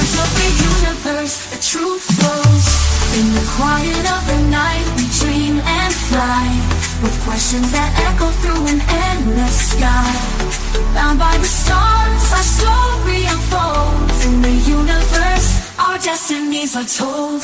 hearts of the universe, the truth flows. In the quiet of the night we dream and fly, with questions that echo through an endless sky. Bound by the stars, our story unfolds. In the universe, our destinies are told.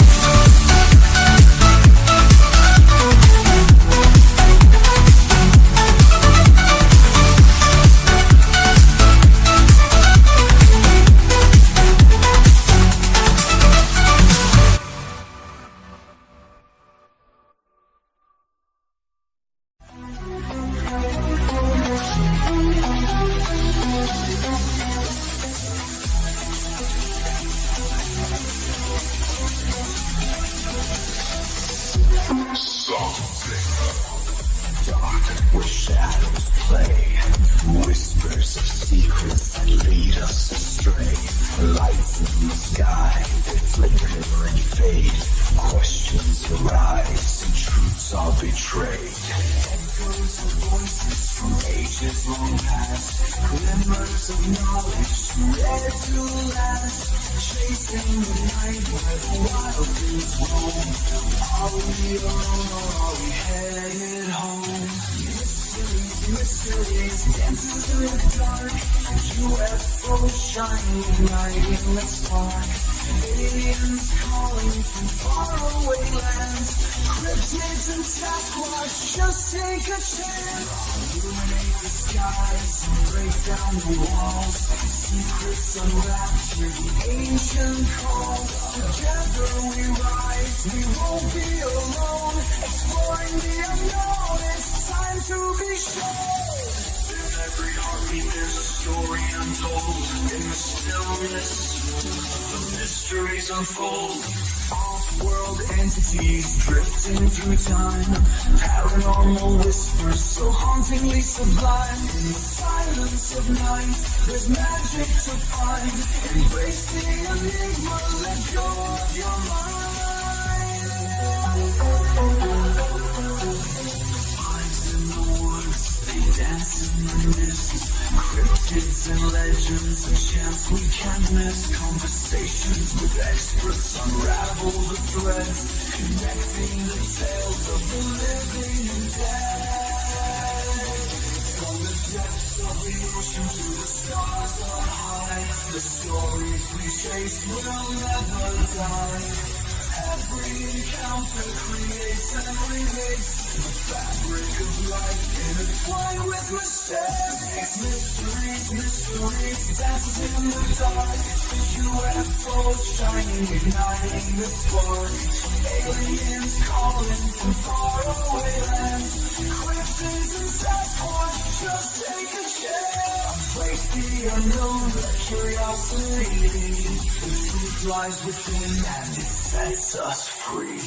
Dark where shadows play, whispers of secrets that lead us astray. Lights in the sky, they flicker and fade. Questions arise and truths are betrayed. Echoes of voices from ages long past, glimmers of knowledge rare to last. Chasing the night where the wild things roam. Are we alone or are we headed home? Mysteries, mysteries, dances in the dark. UFOs shining, igniting the spark. Aliens calling from faraway lands. Cryptids and Sasquatch, just take a chance. Illuminate the skies and break down the walls. Secrets unwrapped, hear the ancient calls. Together we rise, we won't be alone. Exploring the unknown, it's time to be shown. In every heartbeat there's a story untold. In the stillness, the mysteries unfold. Off-world entities drifting through time. Paranormal whispers so hauntingly sublime. In the silence of night, there's magic to find. Embrace the enigma, let go of your mind. Eyes in the woods, they dance in the mist. Cryptids and legends, a chance we can't miss. Conversations with experts unravel the threads, connecting the tales of the living and dead. From the depths of the ocean to the stars on high, the stories we chase will never die. Every encounter creates and remakes the fabric of life, intertwined with mistakes. Mysteries, mysteries, dances in the dark. UFOs shining, igniting the spark. Aliens calling from faraway lands. Cryptids and Sasquatch, just take a chance. Embrace the unknown, let curiosity lead. The truth lies within and it sets us free.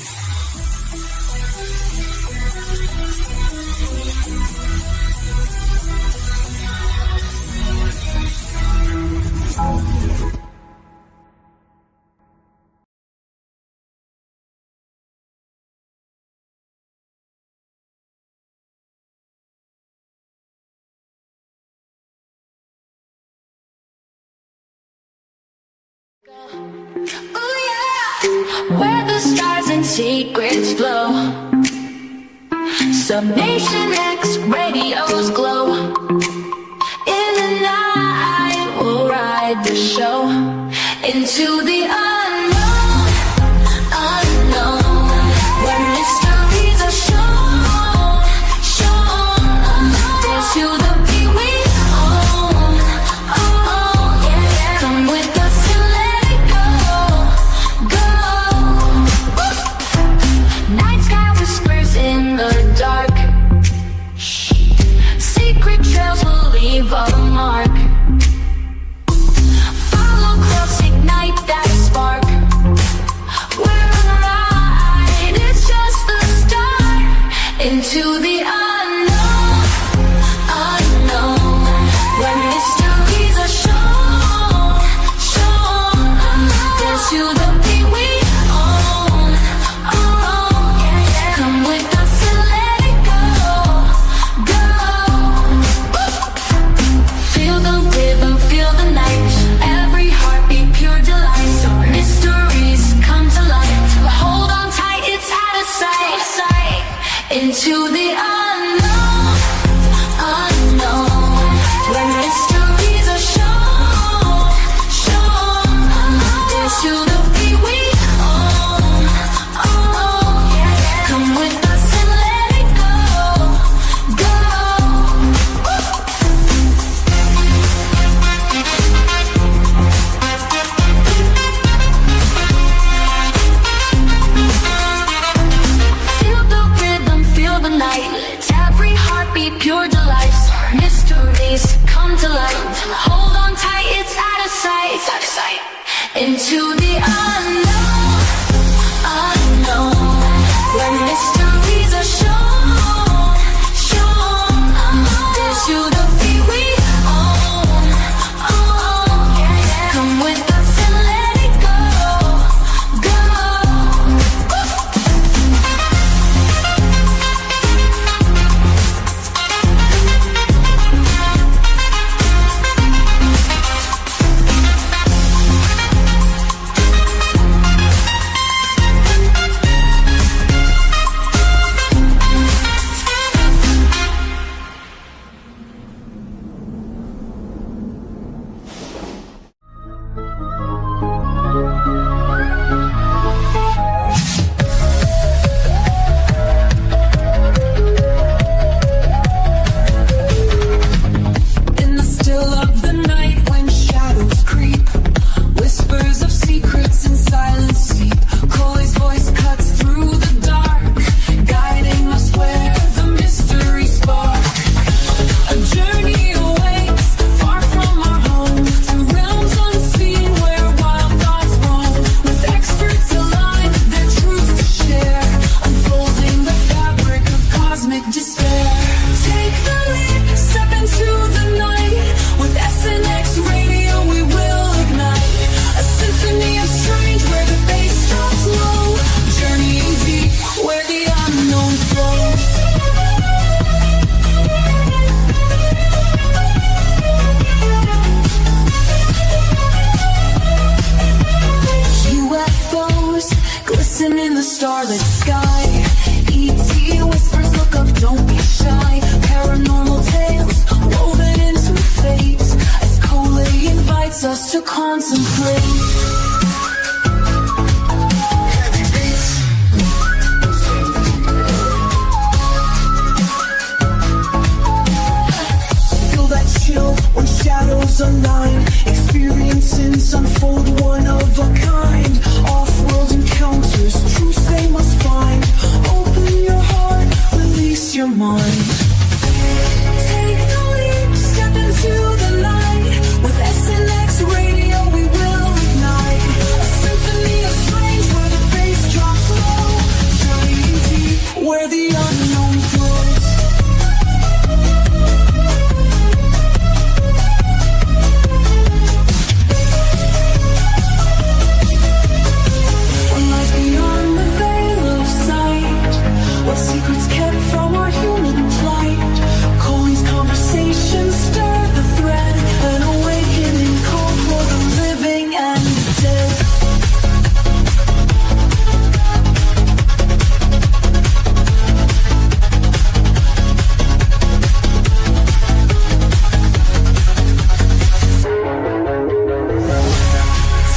Ooh yeah, where the stars and secrets flow. Subnation X radios glow. In the night we'll ride the show into the unknown, unknown, where mysteries are shown, shown. Dance to the beat we own, oh yeah. Come with us and let it go, go. Night sky whispers in the dark. Secret trails will leave a mark. Follow close, ignite that spark. into the unknown, unknown, where mysteries are shown, shown. Into the feet we own, own. Come with us and let it go, go. In the still of the night, when shadows creep, whispers of secrets and silence seep. Coy's voice cuts through the dark, guiding us where the mystery spark. A journey awaits, far from our home, through realms unseen where wild thoughts roam. With experts aligned, their truths to share, unfolding the fabric of cosmic despair. Take the leap, step into the night. With SNX radio we will ignite a symphony of strange where the bass drops low. Journeying deep where the unknown flows. UFOs glisten in the starlit sky. ET whispers, look up, don't be shy. Paranormal tales woven into fate, as Coley invites us to contemplate. Feel that chill when shadows align. Experiences unfold, one of a kind. Off-world encounters, truths they must find. Open your heart, release your mind. Take the leap, step into the night. With SNX radio we will ignite a symphony of strange where the bass drops low. Journeying deep where the unknown flows. What lies beyond the veil of sight? What secrets kept from our human plight? Coley's conversations stir the thread, an awakening call for the living and the dead.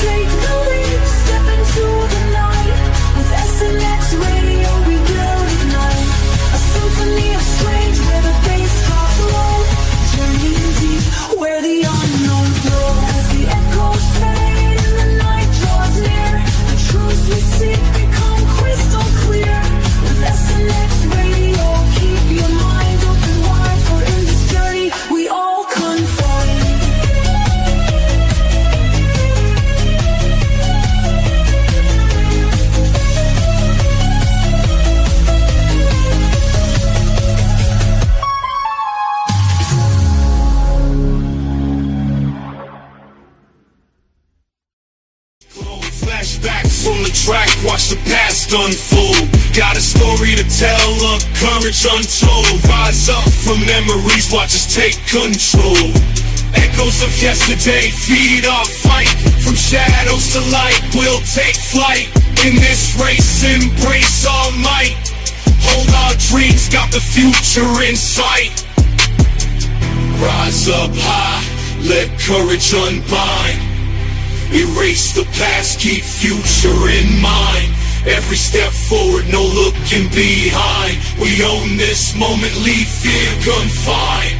Take the leap, step into the night. With SNX radio we will ignite a symphony of strange where the bass drops low. Journeying deep where the unknown flows. As the echoes fade and the night draws near, the truths we seek become crystal clear. With SNX radio, keep your mind open wide, for in this journey we all confide. Flashbacks on the track, watch the past unfold. Got a story to tell, a courage untold. Rise up from memories, watch us take control. Echoes of yesterday feed our fight. From shadows to light, we'll take flight. In this race, embrace our might. Hold our dreams, got the future in sight. Rise up high, let courage unbind. Erase the past, keep future in mind. Every step forward, no looking behind. We own this moment, leave fear confined.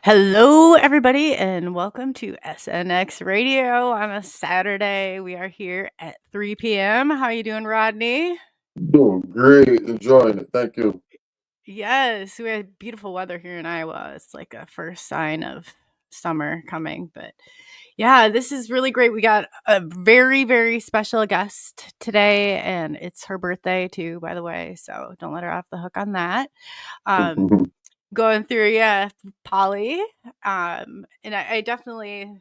Hello, everybody, and welcome to SNX Radio on a Saturday. We are here at 3 p.m. How you doing, Rodney? Doing great, enjoying it. Thank you. Yes, we had beautiful weather here in Iowa. It's like a first sign of summer coming, but yeah, this is really great. We got a very, very special guest today, and it's her birthday too, by the way. So don't let her off the hook on that. Um, going through, yeah, Polly. And I definitely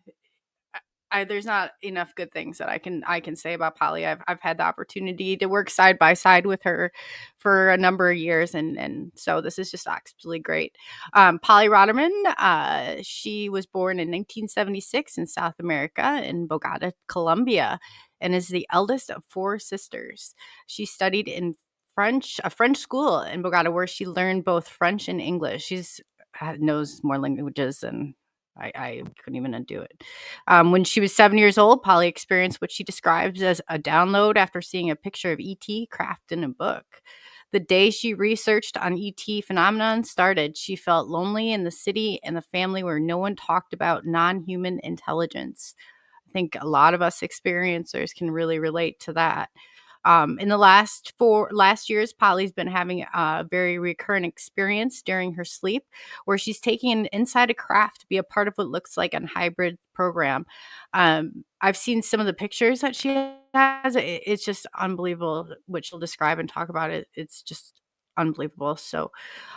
there's not enough good things that I can say about Polly. I've had the opportunity to work side by side with her for a number of years, and so this is just absolutely great. Polly Rotterman, she was born in 1976 in South America in Bogota, Colombia, and is the eldest of four sisters. She studied in a French school in Bogota, where she learned both French and English. She's knows more languages than I couldn't even undo it. When she was 7 years old, Polly experienced what she describes as a download after seeing a picture of ET crafted in a book. The day she researched on ET phenomenon started, she felt lonely in the city and the family where no one talked about non-human intelligence. I think a lot of us experiencers can really relate to that. In the last years, Polly's been having a very recurrent experience during her sleep, where she's taking inside a craft to be a part of what looks like a hybrid program. I've seen some of the pictures that she has. It's just unbelievable what she'll describe and talk about it. It's just unbelievable. So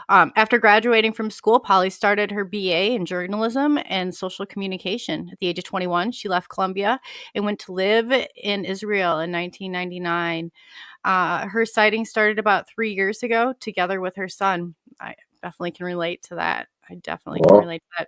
after graduating from school, Polly started her BA in journalism and social communication. At the age of 21, she left Columbia and went to live in Israel in 1999. Her sighting started about 3 years ago, together with her son. I definitely can relate to that. I definitely can Well, relate to that.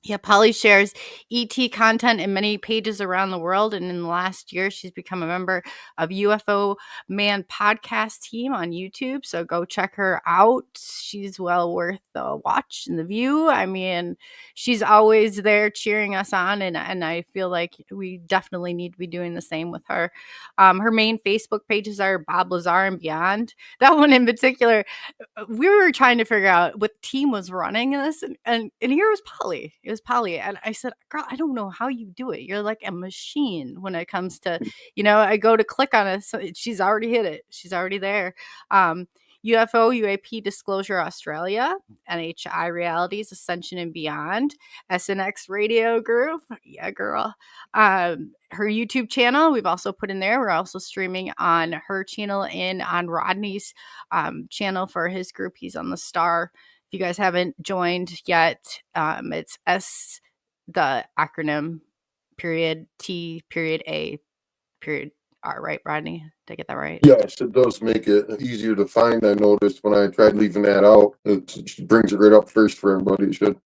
Yeah, Polly shares ET content in many pages around the world. And in the last year, she's become a member of UFO Man podcast team on YouTube. So go check her out. She's well worth the watch and the view. I mean, she's always there cheering us on. And I feel like we definitely need to be doing the same with her. Her main Facebook pages are Bob Lazar and Beyond. That one in particular, we were trying to figure out what team was running this, and here was Polly. It was Polly, and I said, "Girl, I don't know how you do it. You're like a machine when it comes to, I go to click on it, so she's already hit it. She's already there." Um, UFO UAP Disclosure Australia, NHI Realities Ascension and Beyond, SNX Radio Group, yeah, girl. Her YouTube channel, we've also put in there. We're also streaming on her channel and on Rodney's channel for his group. He's on the Star. If you guys haven't joined yet, it's the acronym period T period A period R, right, Rodney? Did I get that right? yes, it does make it easier to find. I noticed when I tried leaving that out, it brings it right up first for everybody. It should.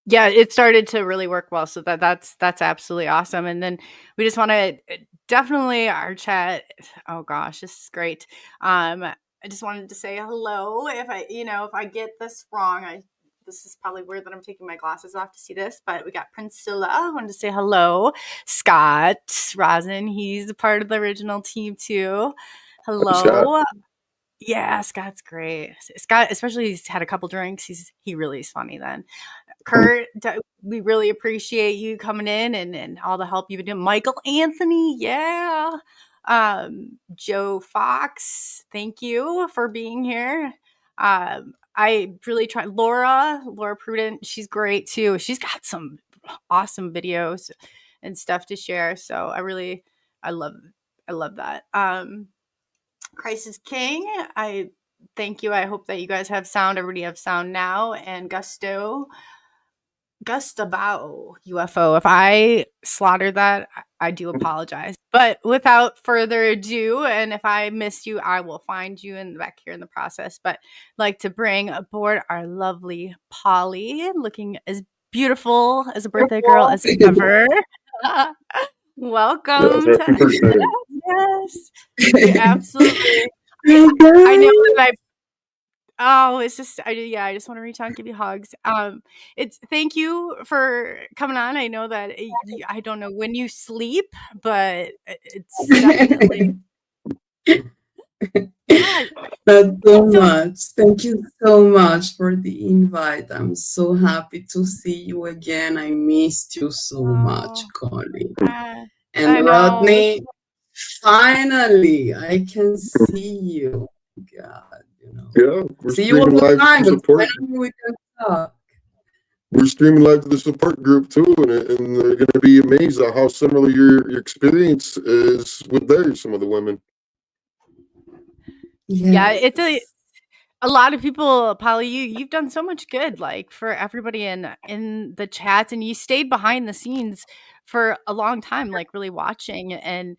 Yeah, it started to really work well. So that's absolutely awesome. And then we just want to definitely our chat. Oh gosh, this is great. I just wanted to say hello. If I get this wrong, this is probably weird that I'm taking my glasses off to see this, but we got Priscilla. I wanted to say hello. Scott Rosin, he's a part of the original team too. Scott. Hello. Yeah, Scott's great. Scott, especially he's had a couple drinks. He really is funny then. Kurt, we really appreciate you coming in and all the help you've been doing. Michael Anthony, yeah. Joe Fox, thank you for being here. I really try Laura Prudent, she's great too. She's got some awesome videos and stuff to share. So I love that. Crisis King, I thank you. I hope that you guys have sound. Everybody have sound now. And Gustavao UFO. If I slaughtered that, I do apologize. But without further ado, and if I missed you, I will find you in the back here in the process. But I'd like to bring aboard our lovely Polly, looking as beautiful as a birthday girl as ever. Yes, Welcome I to appreciate it. yes. You absolutely. I know that I. Oh, it's just I just want to reach out and give you hugs. It's thank you for coming on. I know that I don't know when you sleep, but it's definitely Yeah. Not so So much. Thank you so much for the invite. I'm so happy to see you again. I missed you so much, oh, Connie. I, And I know. Rodney, finally, I can see you. God, Yeah, we're see you all streaming the live to time, the but support. finally we can talk. We're streaming live to the support group too, and they're going to be amazed at how similar your experience is with theirs. Some of the women. Yeah, it's Yes. a lot of people, Polly, you've done so much good, like for everybody in the chats, and you stayed behind the scenes for a long time, like really watching, and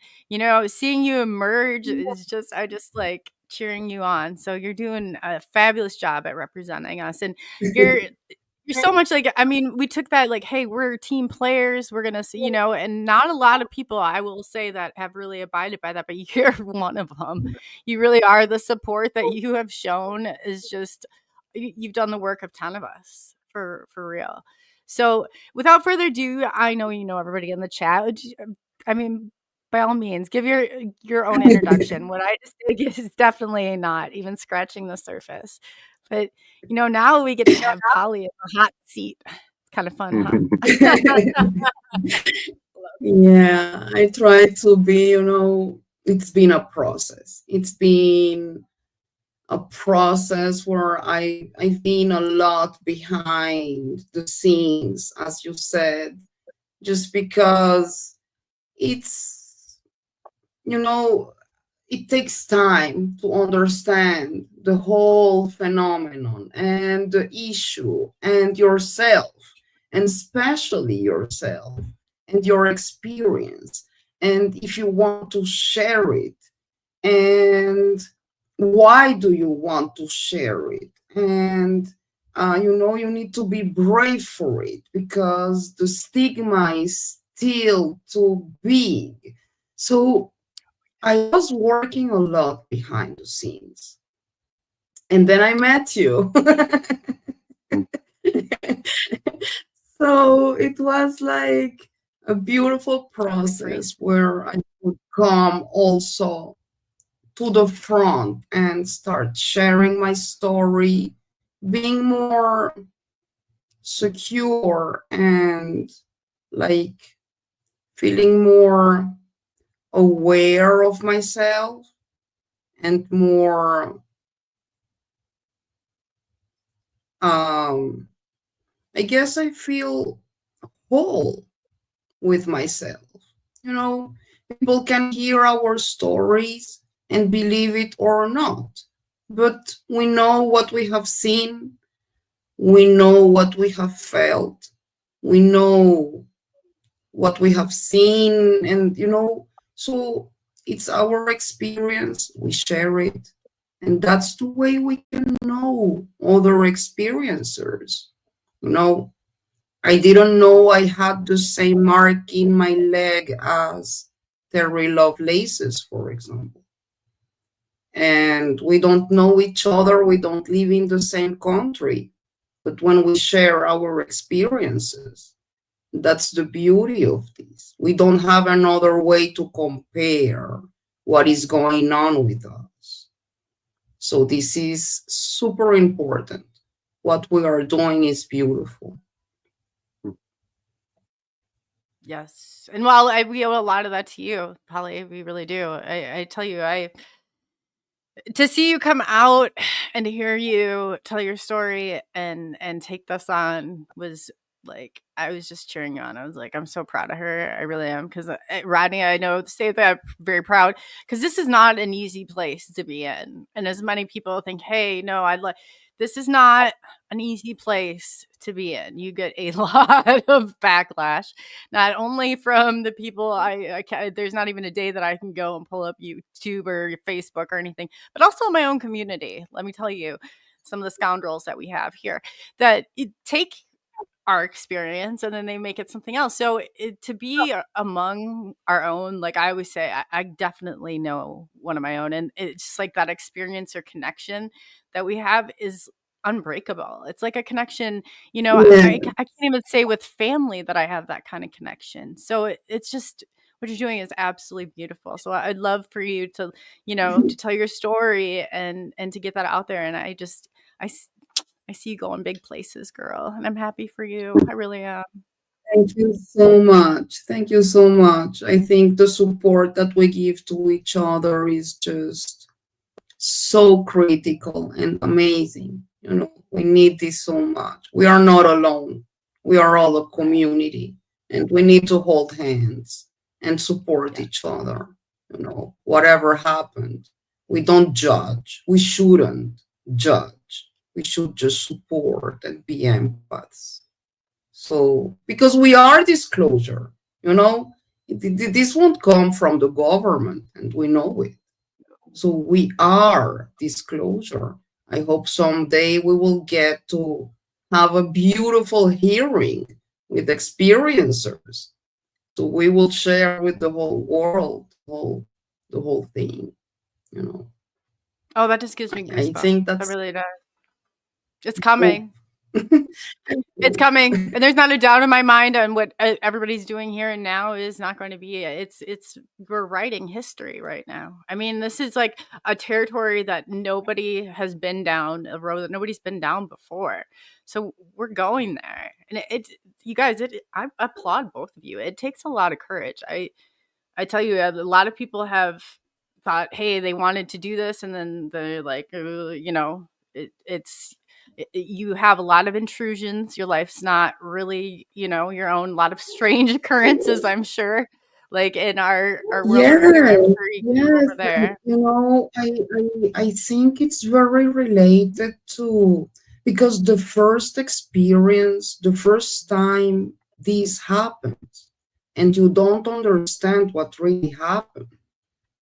seeing you emerge is just I just like cheering you on. So you're doing a fabulous job at representing us, and you're you're so much like, I mean, we took that like, hey, we're team players. We're gonna see, and not a lot of people, I will say, that have really abided by that, but you're one of them. You really are. The support that you have shown is just you've done the work of 10 of us for real. So without further ado, I know everybody in the chat. I mean, by all means, give your own introduction. What I just did is definitely not even scratching the surface. But now we get to have Polly in the hot seat. It's kind of fun, huh? Yeah, I try to be, it's been a process. It's been a process where I've been a lot behind the scenes, as you said, just because it's, you know, it takes time to understand the whole phenomenon and the issue and yourself, and especially yourself and your experience. And if you want to share it, and why do you want to share it? And you need to be brave for it because the stigma is still too big. So I was working a lot behind the scenes. And then I met you. So it was like a beautiful Totally free. process where I would come also to the front and start sharing my story, being more secure and like feeling more aware of myself and more um I guess I feel whole with myself. You know, people can hear our stories and believe it or not, but we know what we have seen, we know what we have felt, we know what we have seen, and so it's our experience, we share it, and that's the way we can know other experiencers. You know, I didn't know I had the same mark in my leg as Terry Lovelace's, for example. And we don't know each other, we don't live in the same country. But when we share our experiences, that's the beauty of this. We don't have another way to compare what is going on with us. So this is super important. What we are doing is beautiful. Yes. And while we owe a lot of that to you, Polly, we really do. I tell you, to see you come out and to hear you tell your story and take this on was like, I was just cheering you on. I was like, I'm so proud of her. I really am. Because Rodney, I know to say that I'm very proud because this is not an easy place to be in. And as many people think, hey, no, I'd like, this is not an easy place to be in. You get a lot of backlash, not only from the people there's not even a day that I can go and pull up YouTube or Facebook or anything, but also my own community. Let me tell you, some of the scoundrels that we have here that take our experience and then they make it something else. So to be among our own, like I always say, I definitely know one of my own, and it's just like that experience or connection that we have is unbreakable. It's like a connection, Yeah. I can't even say with family that I have that kind of connection. So it's just what you're doing is absolutely beautiful. So I'd love for you to, to tell your story and to get that out there. And I, s- I see you going big places, girl, and I'm happy for you. I really am. Thank you so much. Thank you so much. I think the support that we give to each other is just so critical and amazing. We need this so much. We are not alone. We are all a community, and we need to hold hands and support Yeah. each other. Whatever happened, we don't judge. We shouldn't judge. We should just support and be empaths. So, because we are disclosure, this won't come from the government, and we know it. So we are disclosure. I hope someday we will get to have a beautiful hearing with experiencers. So we will share with the whole world, the whole thing. You know, Oh, that just gives me I goosebumps. think That that's really does. It's hope. coming. It's coming, and there's not a doubt in my mind on what everybody's doing here and now is not going to be. It's we're writing history right now. I mean, this is like a territory that nobody has been down, a road that nobody's been down before. So we're going there, and you guys, I applaud both of you. It takes a lot of courage. I tell you, a lot of people have thought, hey, they wanted to do this, and then they're like, it's you have a lot of intrusions. Your life's not really, your own. A lot of strange occurrences, I'm sure, like in our world over here. I'm Yes, sure you can yes. over there. I think it's very related to, because the first experience, the first time this happens, and you don't understand what really happened,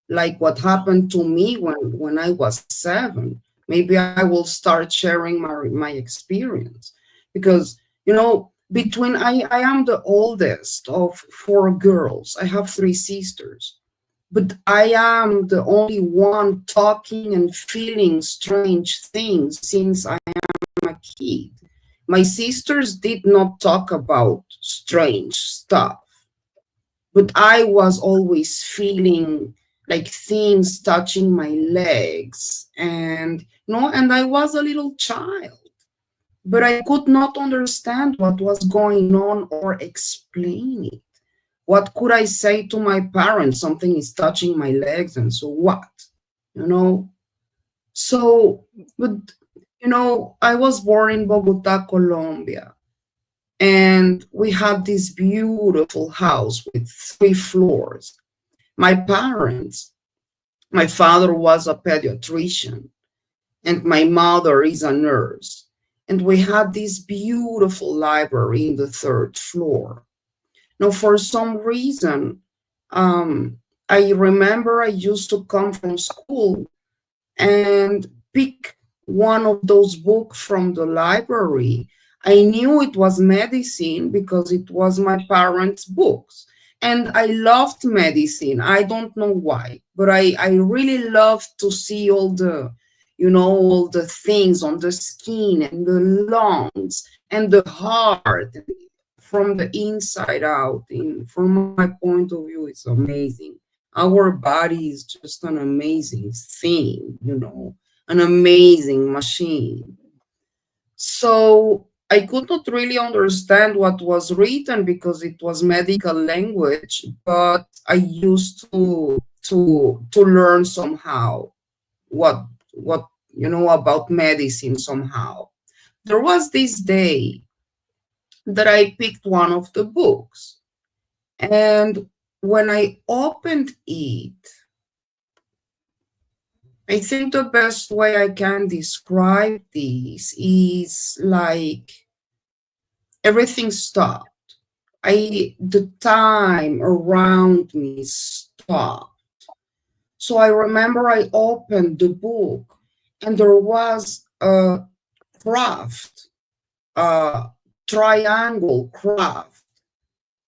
like what happened to me when I was 7. Maybe I will start sharing my experience, because I am the oldest of 4 girls. I have 3 sisters, but I am the only one talking and feeling strange things since I am a kid. My sisters did not talk about strange stuff, but I was always feeling like things touching my legs, and and I was a little child, but I could not understand what was going on or explain it. What could I say to my parents? Something is touching my legs, and so what? You know? So, but, I was born in Bogota, Colombia, and we had this beautiful house with 3 floors. My parents, my father was a pediatrician, and my mother is a nurse. And we had this beautiful library in the 3rd floor. Now, for some reason, I remember I used to come from school and pick one of those books from the library. I knew it was medicine because it was my parents' books. And I loved medicine. I don't know why, but I really loved to see all the things on the skin and the lungs and the heart from the inside out. From my point of view, it's amazing. Our body is just an amazing thing, an amazing machine. So I could not really understand what was written because it was medical language, but I used to learn somehow what about medicine somehow. There was this day that I picked one of the books, and when I opened it, I think the best way I can describe this is like everything stopped. The time around me stopped. So I remember I opened the book, and there was a craft, a triangle craft,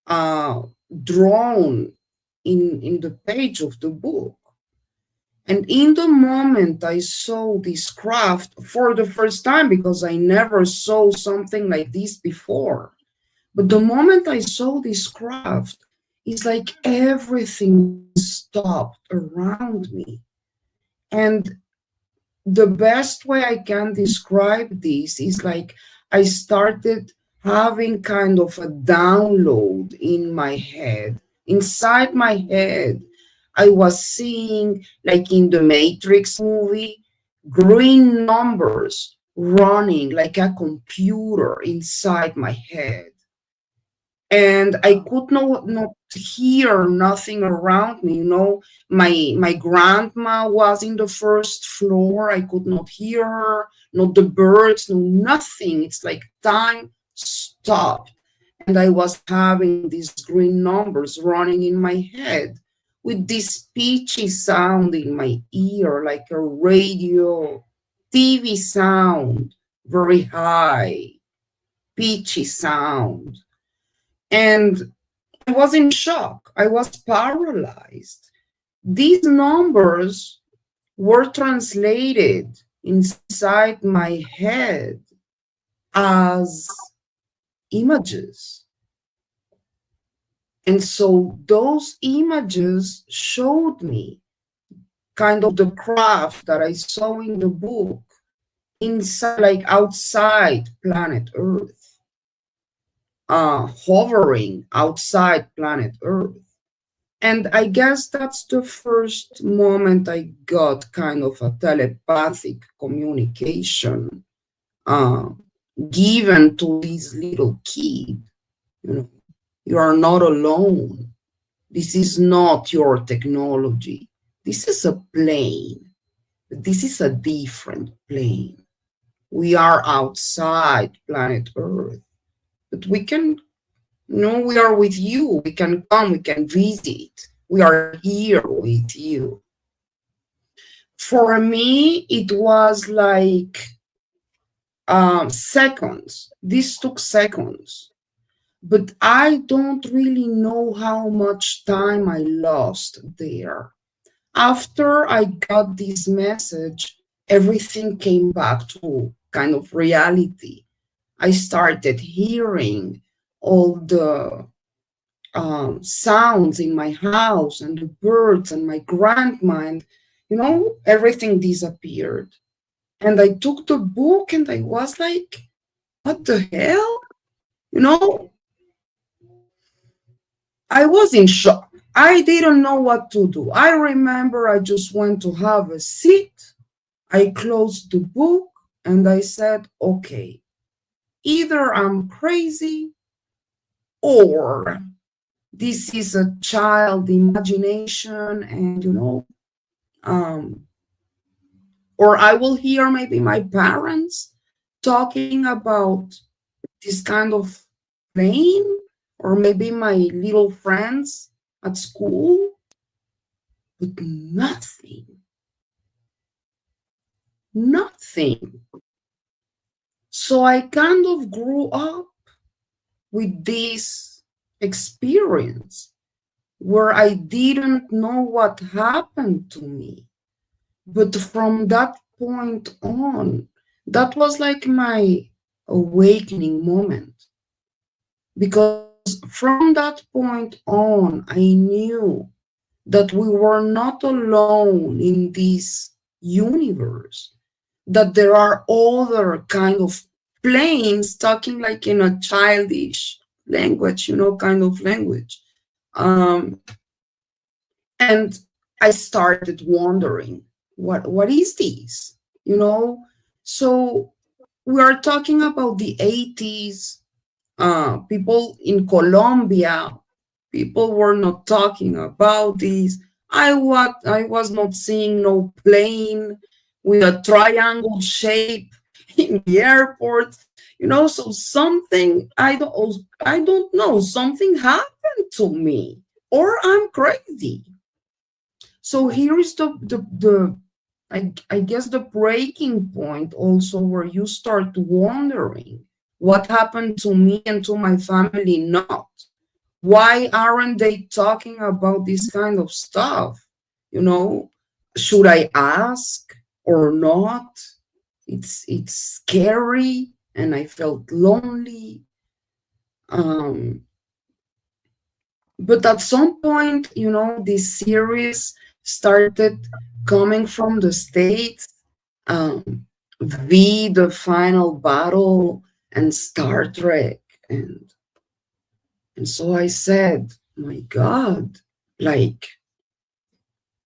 uh, drawn in the page of the book. And in the moment I saw this craft for the first time, because I never saw something like this before, but the moment I saw this craft, it's like everything stopped around me. And the best way I can describe this is like I started having kind of a download in my head. Inside my head, I was seeing, like in the Matrix movie, green numbers running like a computer inside my head. And I could not hear nothing around me. My grandma was in the first floor. I could not hear her, not the birds, no nothing. It's like time stopped, and I was having these green numbers running in my head with this pitchy sound in my ear, like a radio TV sound, very high pitchy sound. And I was in shock. I was paralyzed. These numbers were translated inside my head as images. And so those images showed me kind of the craft that I saw in the book inside, like outside planet Earth, hovering outside planet Earth. And I guess that's the first moment I got kind of a telepathic communication uh, given to this little kid. You know, you are not alone. This is not your technology. This is a plane. This is a different plane. We are outside planet Earth, but we can, we are with you. We can come, we can visit. We are here with you. For me, it was like seconds. This took seconds. But I don't really know how much time I lost there. After I got this message, everything came back to kind of reality. I started hearing all the sounds in my house and the birds and my grandma, and everything disappeared. And I took the book and I was like, what the hell? I was in shock. I didn't know what to do. I remember I just went to have a seat. I closed the book and I said, okay, either I'm crazy or this is a child imagination, and or I will hear maybe my parents talking about this kind of plane, or maybe my little friends at school, but nothing. So I kind of grew up with this experience where I didn't know what happened to me. But from that point on, that was like my awakening moment. Because from that point on, I knew that we were not alone in this universe, that there are other kind of planes talking like in a childish language, kind of language. And I started wondering, what is this? So we are talking about the 80s. People in Colombia, people were not talking about this. I was not seeing no plane with a triangle shape in the airport. So something, I don't know, something happened to me, or I'm crazy. So here is I guess the breaking point also, where you start wondering what happened to me and to my family not. Why aren't they talking about this kind of stuff? Should I ask or not? It's scary, and I felt lonely. But at some point, this series started coming from the States. The Final Battle and Star Trek. And so I said, my God, like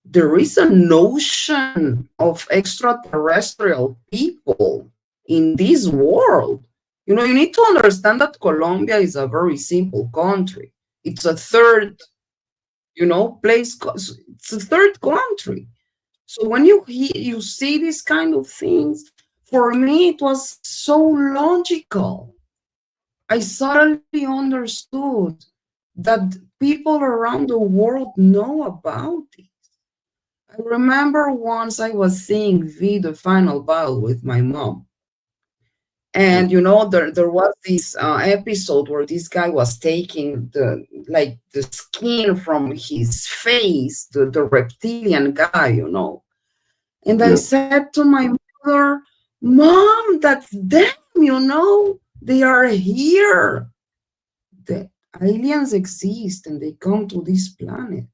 there is a notion of extraterrestrial people in this world. You need to understand that Colombia is a very simple country. It's a third, place. It's a third country. So when you see these kind of things, for me it was so logical. I suddenly understood that people around the world know about it. I remember once I was seeing the Final Battle with my mom. And there was this episode where this guy was taking the skin from his face, the reptilian guy. And I Yeah. said to my mother, Mom, that's them. They are here. The aliens exist and they come to this planet.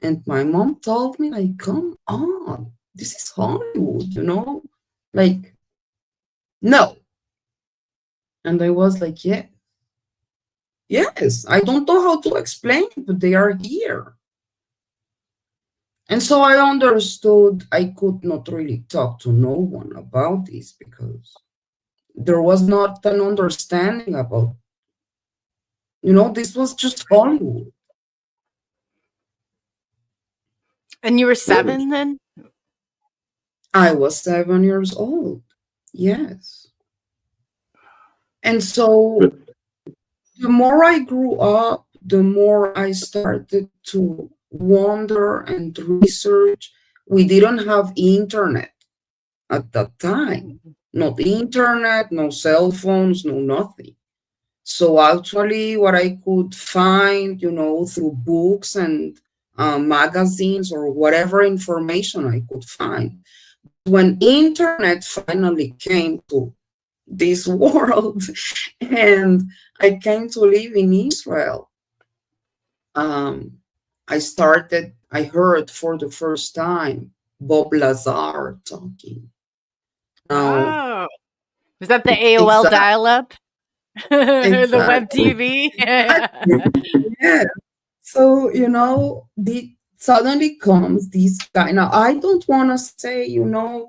And my mom told me, like, come on, this is Hollywood. Like, no. And I was like, yeah, yes, I don't know how to explain it, but they are here. And so I understood I could not really talk to no one about this because there was not an understanding about, this was just Hollywood. And you were Really? 7 then? I was 7 years old. Yes. And so the more I grew up, the more I started to wonder and research. We didn't have internet at that time. Not internet, no cell phones, no nothing. So actually what I could find, through books and magazines or whatever information I could find. When internet finally came to this world and I came to live in Israel, I heard for the first time Bob Lazar talking. Now, Oh. Was that the AOL exactly, dial-up? The web exactly, TV? yeah. So, suddenly comes this guy. Now, I don't want to say,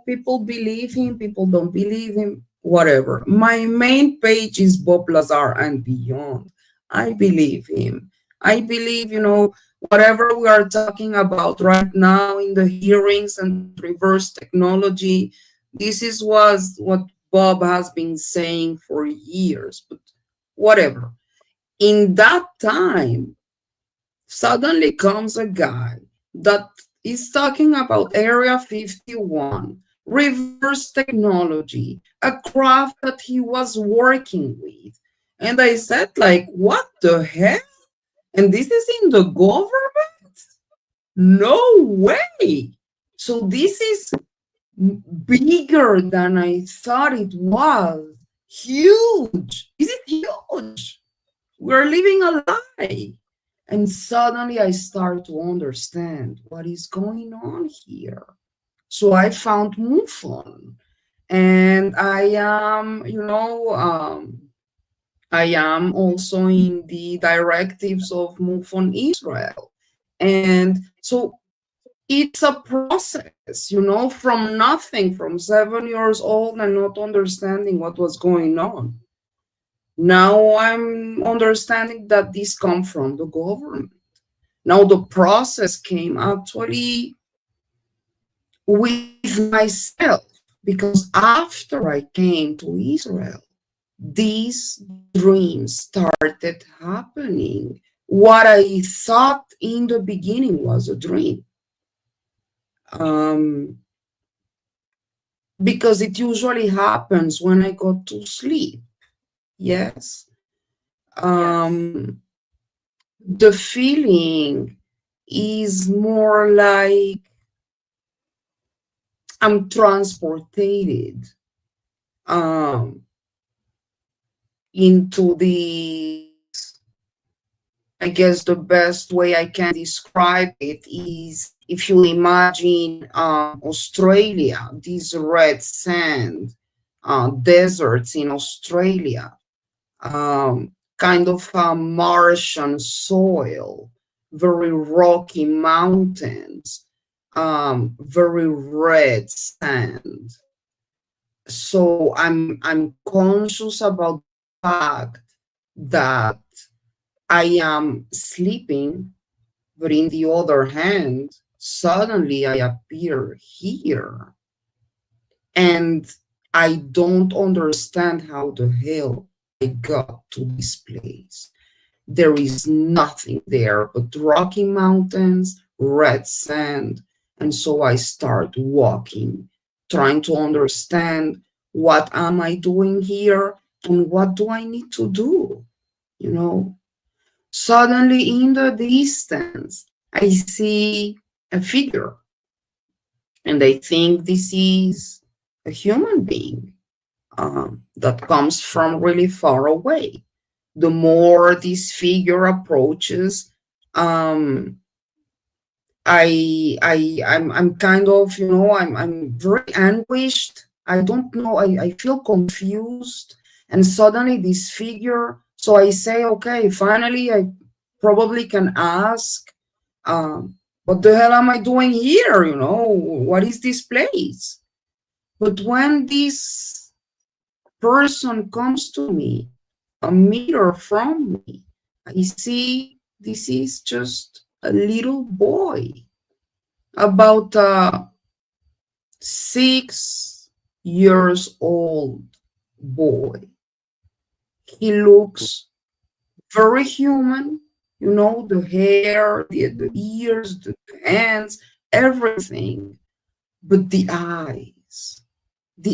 people believe him, people don't believe him, whatever. My main page is Bob Lazar and beyond. I believe him. I believe, whatever we are talking about right now in the hearings and reverse technology, this is what Bob has been saying for years, but whatever. In that time, suddenly comes a guy that is talking about Area 51, reverse technology, a craft that he was working with. And I said, like, what the heck? And this is in the government? No way. So this is bigger than I thought it was. Huge. This is huge. We're living a lie. And suddenly I start to understand what is going on here. So I found MUFON. And I am also in the directives of MUFON Israel. And so it's a process, from nothing, from 7 years old and not understanding what was going on. Now I'm understanding that this comes from the government. Now the process came actually with myself, because after I came to Israel, these dreams started happening. What I thought in the beginning was a dream. Because it usually happens when I go to sleep. Yes. Yes. The feeling is more like I'm transported into the I guess the best way I can describe it is if you imagine Australia, these red sand deserts in Australia, kind of a Martian soil, very rocky mountains, very red sand. So I'm conscious about the fact that I am sleeping, but in the other hand, suddenly I appear here. And I don't understand how the hell I got to this place. There is nothing there but rocky mountains, red sand. And so I start walking, trying to understand what am I doing here and what do I need to do, you know? Suddenly, in the distance, I see a figure, and I think this is a human being that comes from really far away. The more this figure approaches, um, I'm kind of, I'm very anguished. I don't know. I feel confused, and suddenly this figure. So I say, okay, finally, I probably can ask, what the hell am I doing here? What is this place? But when this person comes to me, a meter from me, I see this is just a little boy, about 6 years old boy. He looks very human, the hair, the ears, the hands, everything. But the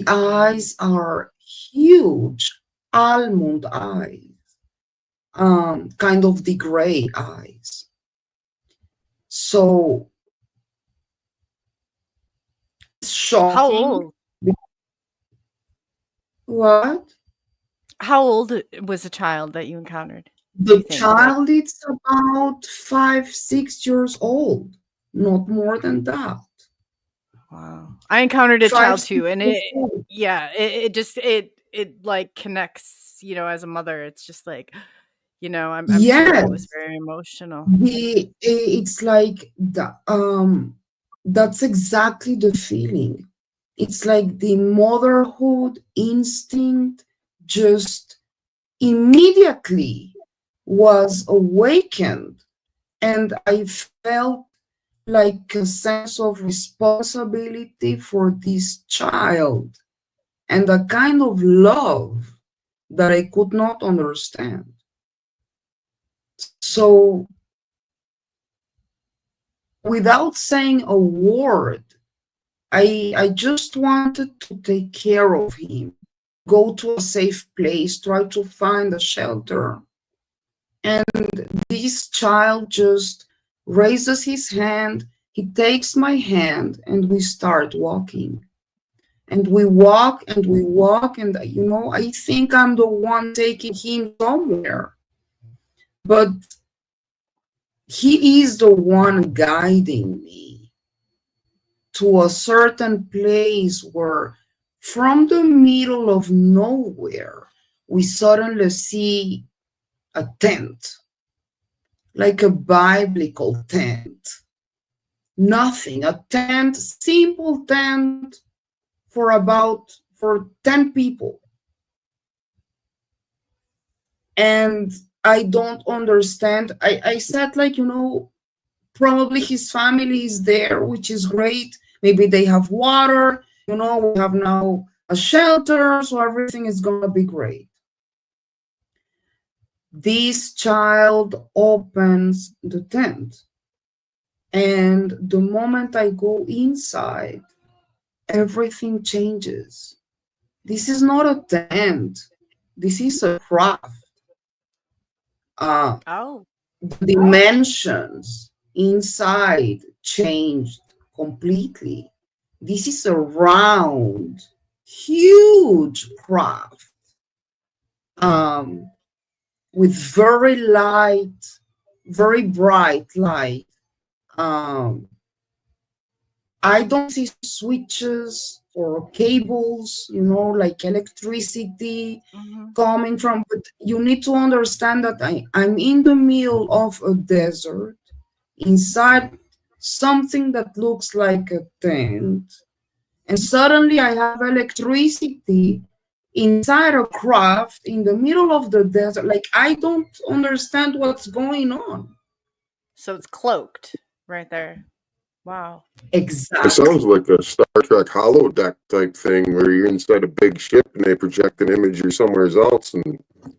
eyes are huge, almond eyes, kind of the gray eyes. So it's How shocking. old? What? How old was the child that you encountered, do you The think? Like, child is about 5, 6 years old, not more than that. wow. I encountered a Five, child six too, and years old. yeah, it just like connects, as a mother. It's just like, I'm sure it was Yes, very emotional. it's like that's exactly the feeling. It's like the motherhood instinct just immediately was awakened, and I felt like a sense of responsibility for this child and a kind of love that I could not understand. So, without saying a word, I just wanted to take care of him, go to a safe place, try to find a shelter. And this child just raises his hand, he takes my hand, and we start walking. And we walk and we walk, and I think I'm the one taking him somewhere, but he is the one guiding me to a certain place where, from the middle of nowhere, we suddenly see a tent, like a biblical tent. Nothing, a tent, simple tent for 10 people. And I don't understand. I said, like, probably his family is there, which is great. Maybe they have water, we have now a shelter, so everything is gonna be great. This child opens the tent, and the moment I go inside, everything changes. This is not a tent, this is a craft. Oh, The dimensions inside changed completely. This is a round, huge craft, with very light very bright light. Um, I don't see switches or cables, like electricity Mhm. coming from, but you need to understand that I'm in the middle of a desert, inside something that looks like a tent, and suddenly I have electricity inside a craft in the middle of the desert. Like, I don't understand what's going on. So it's cloaked right there. Wow. It sounds Exactly. like a Star Trek holodeck type thing where you're inside a big ship and they project an image you're somewhere else, and I don't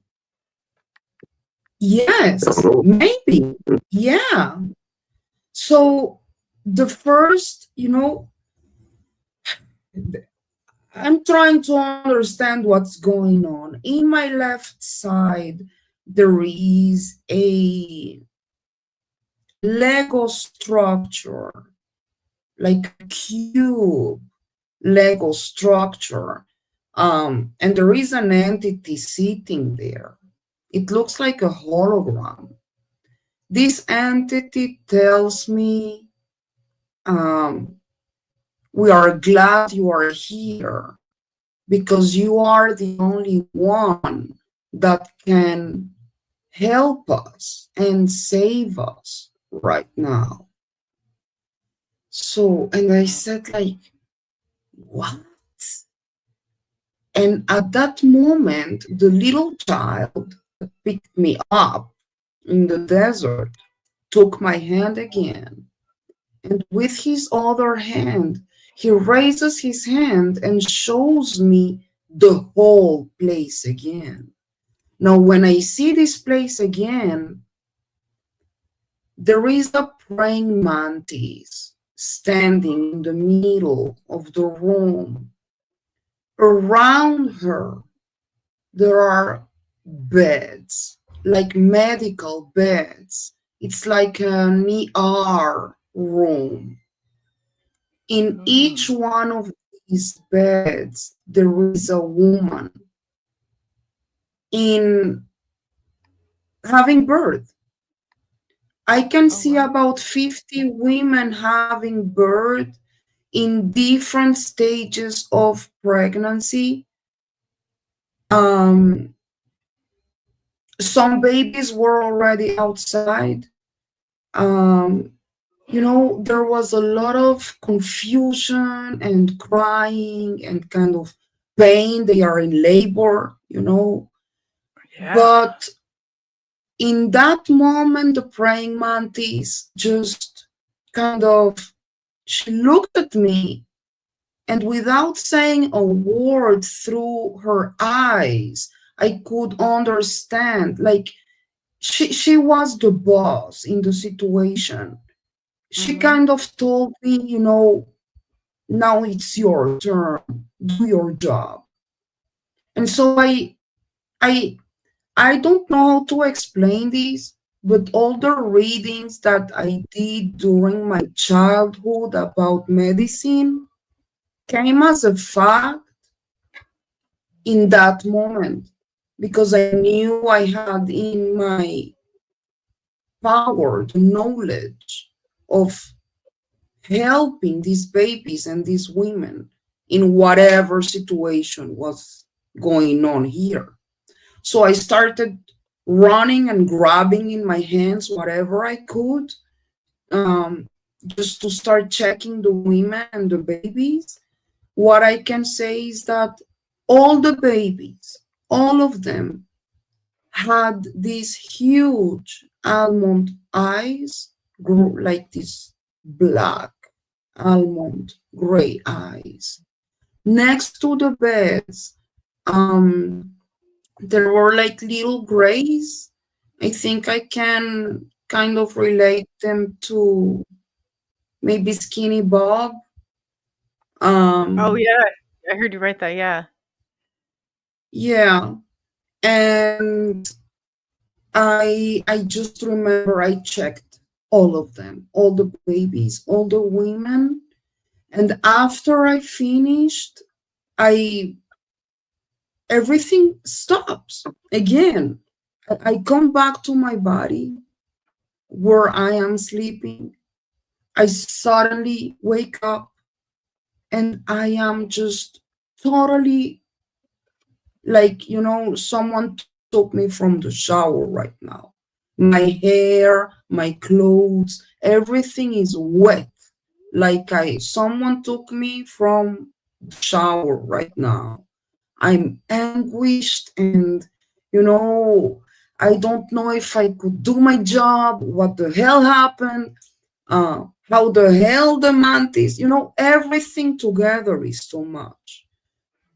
Yes, know. maybe. Yeah. So the first, I'm trying to understand what's going on. In my left side, there is a Lego structure, like a cube Lego structure. And there is an entity sitting there. It looks like a hologram. This entity tells me, um, we are glad you are here because you are the only one that can help us and save us right now. So, and I said, like, what? And at that moment, the little child that picked me up in the desert took my hand again. And with his other hand, he raises his hand and shows me the whole place again. Now, when I see this place again, there is a praying mantis standing in the middle of the room. Around her, there are beds, like medical beds. It's like an ER room. In each Mm. one of these beds, there is a woman in having birth. I can Oh see wow. about 50 women having birth in different stages of pregnancy. Um, some babies were already outside. Um, there was a lot of confusion and crying and kind of pain. They are in labor. Yeah. But in that moment, the praying mantis just kind of, she looked at me, and without saying a word through her eyes, I could understand. Like, she was the boss in the situation. She Mhm. kind of told me, now it's your turn, do your job. And so I I don't know how to explain this, but all the readings that I did during my childhood about medicine came as a fact in that moment, because I knew I had in my power the knowledge of helping these babies and these women in whatever situation was going on here. So I started running and grabbing in my hands whatever I could, um, just to start checking the women and the babies. What I can say is that all the babies, all of them, had these huge almond eyes, like this black almond gray eyes. Next to the beds, um, there were like little grays. I think I can kind of relate them to maybe Skinny Bob. Oh Um, yeah. I heard you write that. Yeah. yeah, and I just remember I checked all of them, all the babies, all the women, and after I finished, I everything stops again. I come back to my body. where I am sleeping, I suddenly wake up and I am just totally like, someone took me from the shower right now. My hair, my clothes, everything is wet. Like someone took me from the shower right now. I'm anguished and, you know, I don't know if I could do my job, what the hell happened, how the hell the mantis, everything together is too much.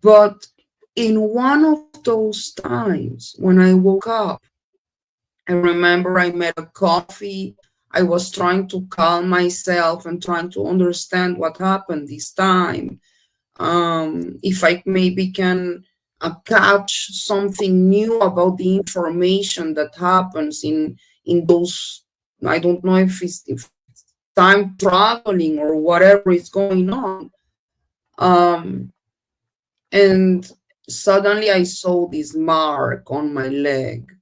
But in one of those times when I woke up, I remember I made a coffee. I was trying to calm myself and trying to understand what happened this time. If I maybe can catch something new about the information that happens in those. I don't know if time traveling or whatever is going on. Um, and suddenly I saw this mark on my leg.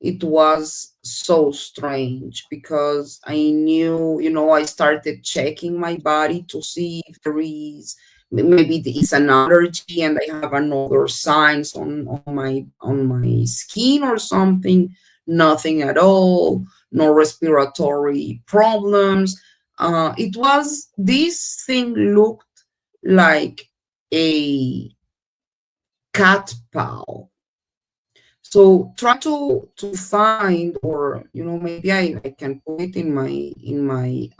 It was so strange because I knew, I started checking my body to see if there is maybe it's an allergy and I have another signs on my skin or something. Nothing at all, no respiratory problems. It was this thing looked like a cat paw. So try to find, or maybe I can put it in my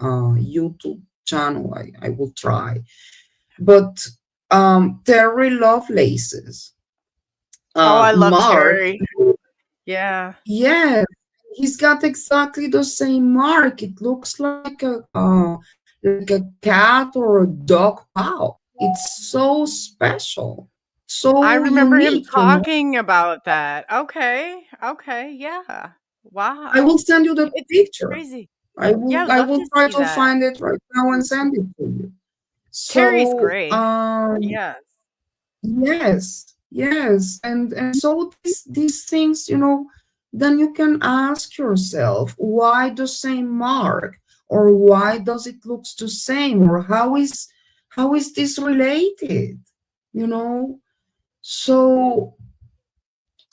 YouTube channel. I will try. But Terry Lovelace's Oh, I love mark, Terry. Yeah. yeah, he's got exactly the same mark. It looks like a cat or a dog paw. It's so special, I so remember him unique. talking about that. Okay. Okay. Yeah. I will Wow. send you the It's picture. crazy. I Yeah, will I'd I love will to try see to that. find it right now and send it to you. Terry's So great. Yes. yes, yes, and so these things, then you can ask yourself why the same mark, or why does it looks the same, or how is this related? You know? So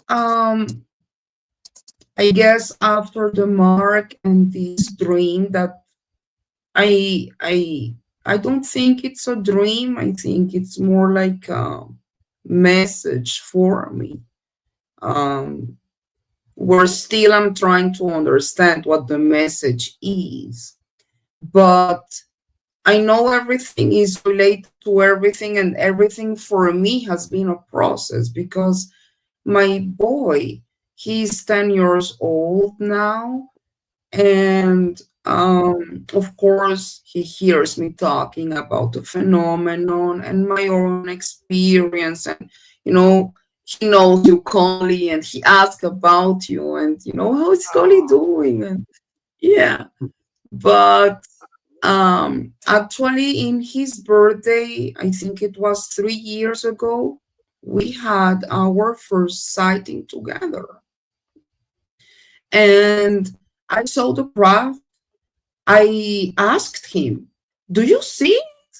um I guess after the mark and this dream that I I I don't think it's a dream. I think it's more like a message for me. Um, where still I'm trying to understand what the message is, but I know everything is related to everything, and everything for me has been a process because my boy, he's 10 years old now, and of course, he hears me talking about the phenomenon and my own experience. And, he knows you, Collie, and he asks about you and, how is Collie Oh. doing? And yeah, but actually, in his birthday, I think it was 3 years ago, we had our first sighting together. And I saw the craft. I asked him, "Do you see it?"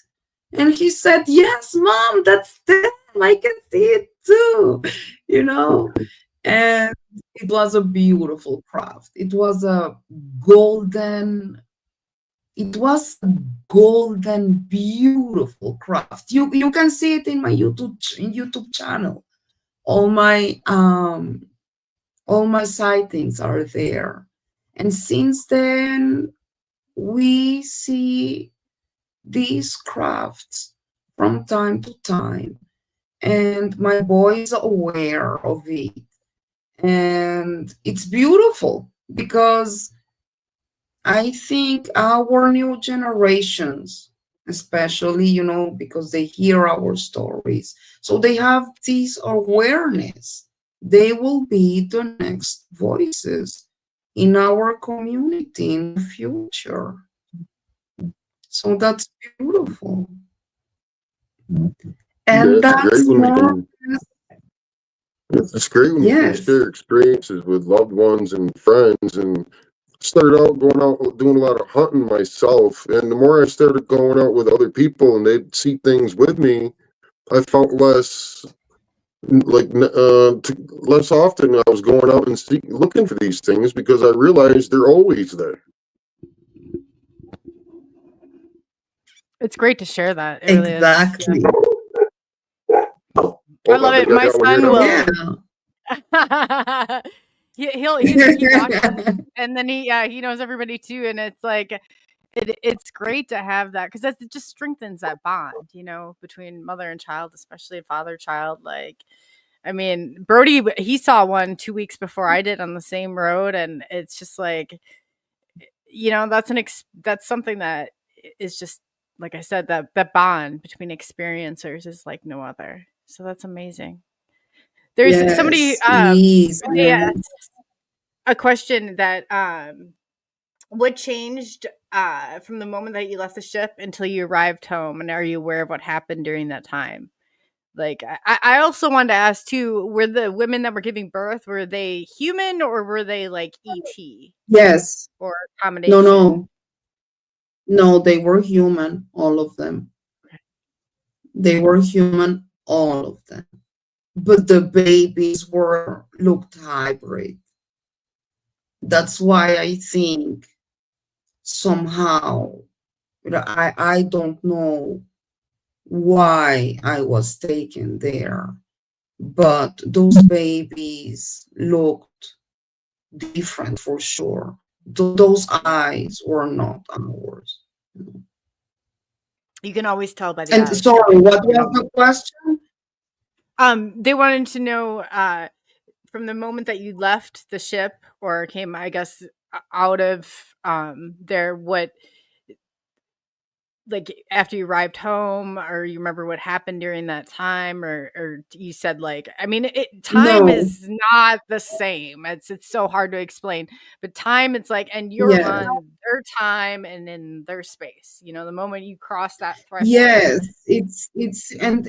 And he said, "Yes, mom, that's them. I can see it too." You know? And it was a beautiful craft. Golden, it was a golden, beautiful craft. You can see it in my YouTube channel. All my um all my sightings are there. And since then we see these crafts from time to time, and my boy is aware of it. And it's beautiful because I think our new generations, especially, because they hear our stories, so they have this awareness. They will be the next voices in our community in the future. So that's beautiful. Yeah, And it's great that's when we more, can. It's great when we can yes, share experiences with loved ones and friends, and started out going out doing a lot of hunting myself, and the more I started going out with other people and they'd see things with me, I felt less less often I was going out and looking for these things because I realized they're always there. It's great to share that. It really is. Yeah. Exactly. I love it. My son will. Yeah. he watches, and then he knows everybody too, and it's like it's great to have that because it just strengthens that bond, between mother and child, especially father child. Like, I mean, Brody, he saw one 2 weeks before I did on the same road, and it's just like, that's something that is just, like I said, that bond between experiencers is like no other. So that's amazing. There's somebody Yes, it is. they asked a question that what changed from the moment that you left the ship until you arrived home, and are you aware of what happened during that time? Like, I also wanted to ask too, were the women that were giving birth, were they human or were they like ET Yes. or combination? No, they were human, all of them. They were human, all of them. But the babies looked hybrid. That's why I think somehow, I don't know why I was taken there, but those babies looked different for sure. Those eyes were not ours. You can always tell by the And eyes. sorry, what was the question? They wanted to know from the moment that you left the ship or came, I guess, out of there, what, like, after you arrived home, or you remember what happened during that time, or you said, like, I mean, time No. is not the same. It's so hard to explain, but time, it's like, and you're Yeah. on their time and in their space. The moment you cross that threshold. Yes, it's and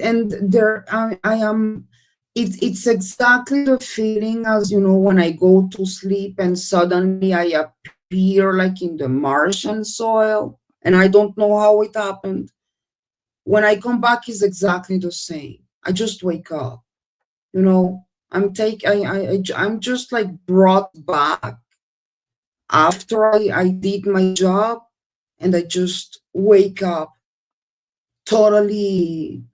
there I am. It's exactly the feeling as when I go to sleep and suddenly I appear like in the Martian soil, and I don't know how it happened. When I come back, is exactly the same. I just wake up. I'm just like brought back after I did my job, and I just wake up totally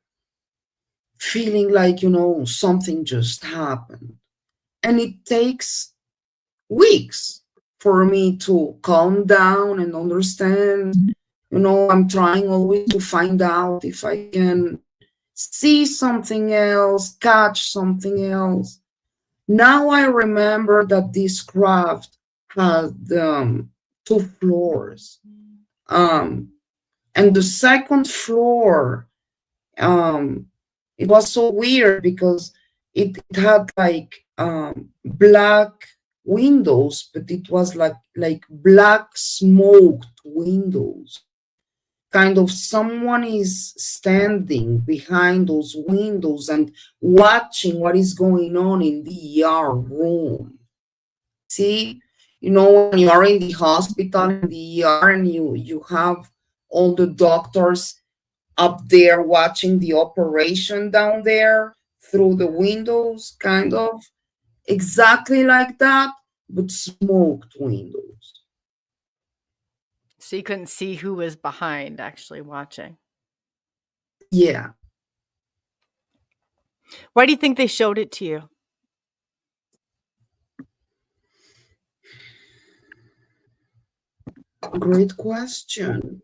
feeling like something just happened. And it takes weeks for me to calm down and understand. I'm trying always to find out if I can see something else, catch something else. Now I remember that this craft had 2 floors. And the second floor, it was so weird because it had like black windows, but it was like black smoked windows. Kind of someone is standing behind those windows and watching what is going on in the ER room. See, when you are in the hospital, in the ER, and you have all the doctors up there watching the operation down there through the windows, kind of exactly like that, but smoked windows. So you couldn't see who was behind actually watching. Yeah. Why do you think they showed it to you? Great question.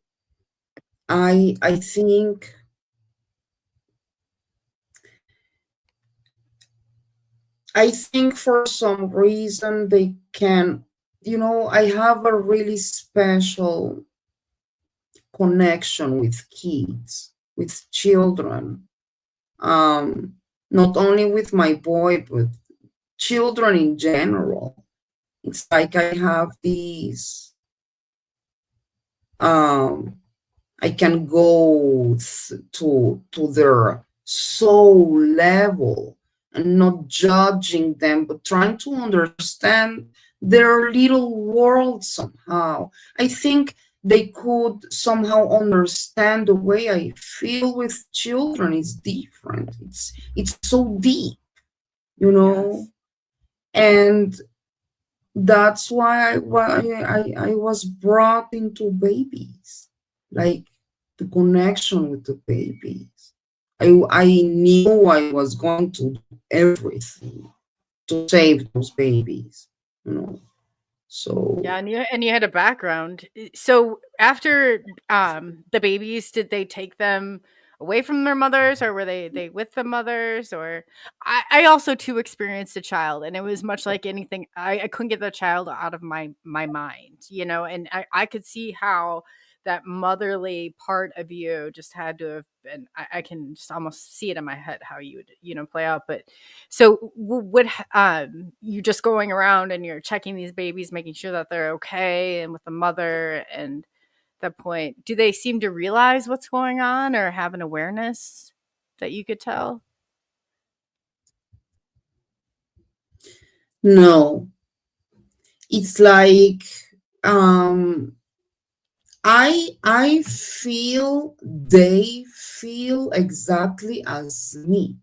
I think for some reason they can, I have a really special connection with kids, with children. Not only with my boy, but children in general. It's like I have these, I can go to their soul level and not judging them, but trying to understand their little world somehow. I think they could somehow understand the way I feel with children is different. It's so deep, you know, Yes. and that's why I was brought into babies, like the connection with the babies. I knew I was going to do everything to save those babies, you know. Yeah, So and you had a background. So after the babies, did they take them away from their mothers, or were they with the mothers? Or I also too experienced a child, and it was much like anything. I couldn't get the child out of my mind, and I could see how that motherly part of you just had to have been. I can just almost see it in my head how you would play out. But so would you just going around and you're checking these babies, making sure that they're okay and with the mother, and at that point, do they seem to realize what's going on or have an awareness that you could tell? no, it's like um I feel they feel exactly as me,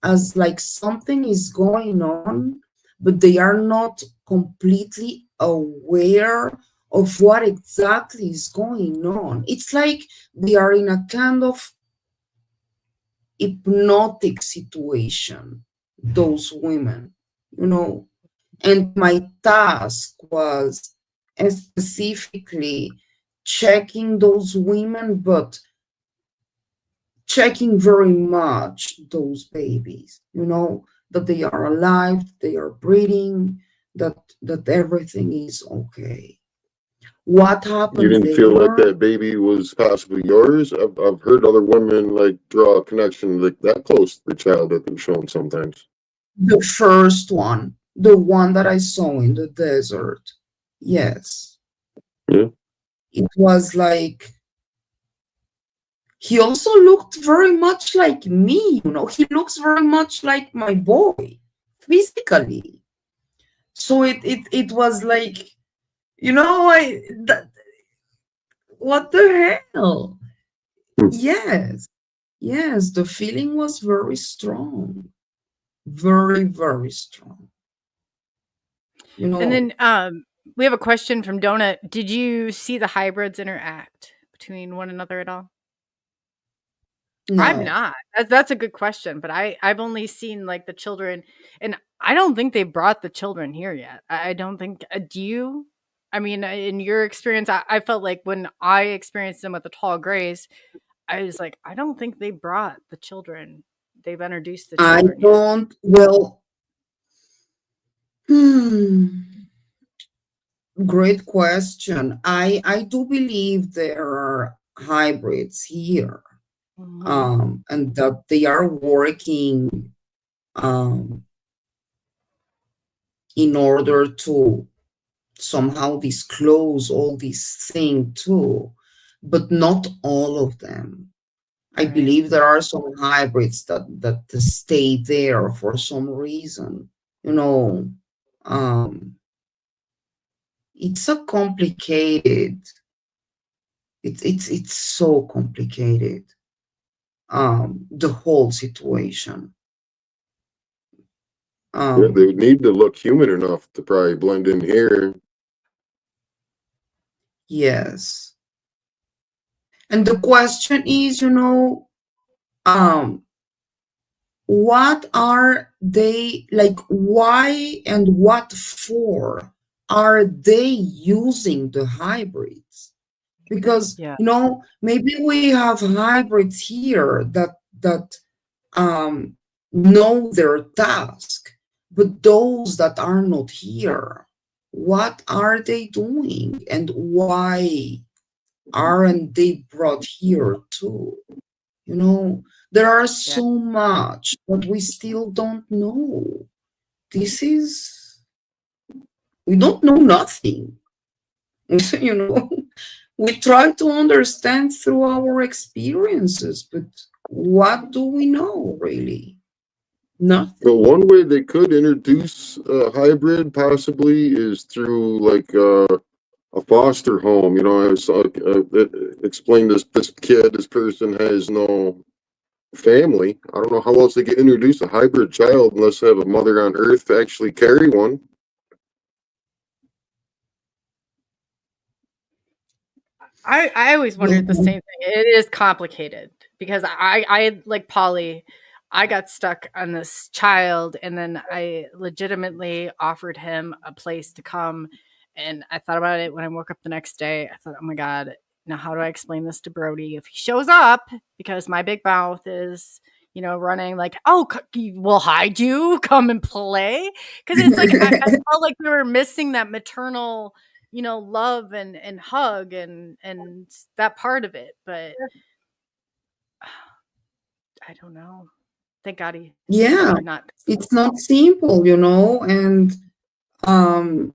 as like something is going on, but they are not completely aware of what exactly is going on. It's like they are in a kind of hypnotic situation, those women, you know. And my task was specifically checking those women, but checking very much those babies, that they are alive, they are breathing, that everything is okay. What You happened didn't feel like later? that baby was possibly yours? I've heard other women like draw a connection like that close to the child that they're shown sometimes. The first one, the one that I saw in the desert. Yes. Yeah. It was like he also looked very much like me, he looks very much like my boy physically. So it was like, what the hell? Hmm. Yes, yes, the feeling was very strong, very, very strong. You And know, then we have a question from Donut. Did you see the hybrids interact between one another at all? I've no, not. That's a good question, but I've only seen like the children, and I don't think they brought the children here yet. I don't think. Do you? I mean, in your experience, I felt like when I experienced them with the tall grays, I was like, I don't think they brought the children. They've introduced the I children yet. don't. Well, hmm, great question. I do believe there are hybrids here, Hmm. and that they are working um, in order to somehow disclose all these things too, but not all of them. I Right. believe there are some hybrids that stay there for some reason. You know, um, it's a complicated. It's so complicated. The whole situation. Yeah, they Um, would need to look human enough to probably blend in here. yes. And the question is, um, what are they like? Why and what for are they using the hybrids? Because Yeah. maybe we have hybrids here that um know their task, but those that are not here, what are they doing and why aren't they brought here too? There are Yeah. so much that we still don't know. This is, we don't know nothing. you know we try to understand through our experiences, but what do we know really? Nothing. The one way they could introduce a hybrid possibly is through like a foster home. You know, I was explained this kid, this person has no family. I don't know how else they get introduce a hybrid child unless they have a mother on earth to actually carry one. I always Yeah. wondered the same thing. It is complicated because I like Polly. I got stuck on this child, and then I legitimately offered him a place to come. And I thought about it when I woke up the next day. I thought, oh my God, now how do I explain this to Brody if he shows up? Because my big mouth is, running like, oh, we'll hide you, come and play. Because it's like, I felt like we were missing that maternal love and hug and that part of it. But I don't know. Thank God Yeah, they're not. it's not simple, and um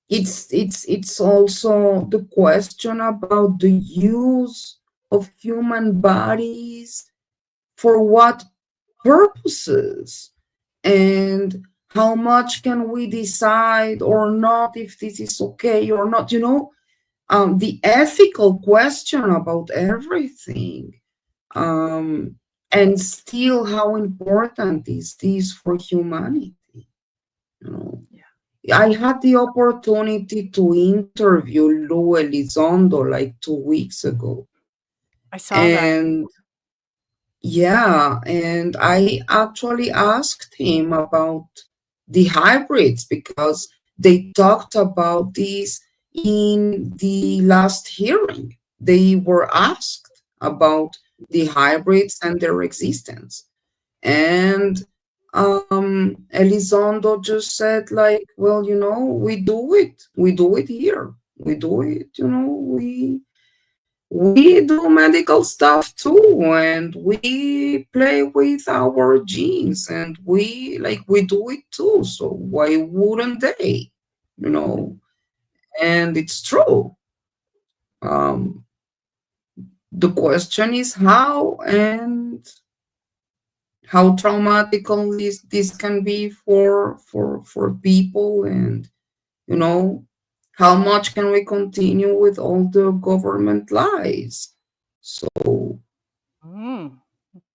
it's also the question about the use of human bodies for what purposes, and how much can we decide or not if this is okay or not, the ethical question about everything, um, and still how important is this for humanity, you know. I had the opportunity to interview Lou Elizondo like 2 weeks ago. I saw that. And yeah, and I actually asked him about the hybrids because they talked about this in the last hearing. They were asked about the hybrids and their existence. And Elizondo just said, like, well, we do it. We do it here. We do it, we do medical stuff too, and we play with our genes, and we do it too. So why wouldn't they? You know, and it's true. Um, the question is how, and how traumatical this can be for people, and how much can we continue with all the government lies. So Mm.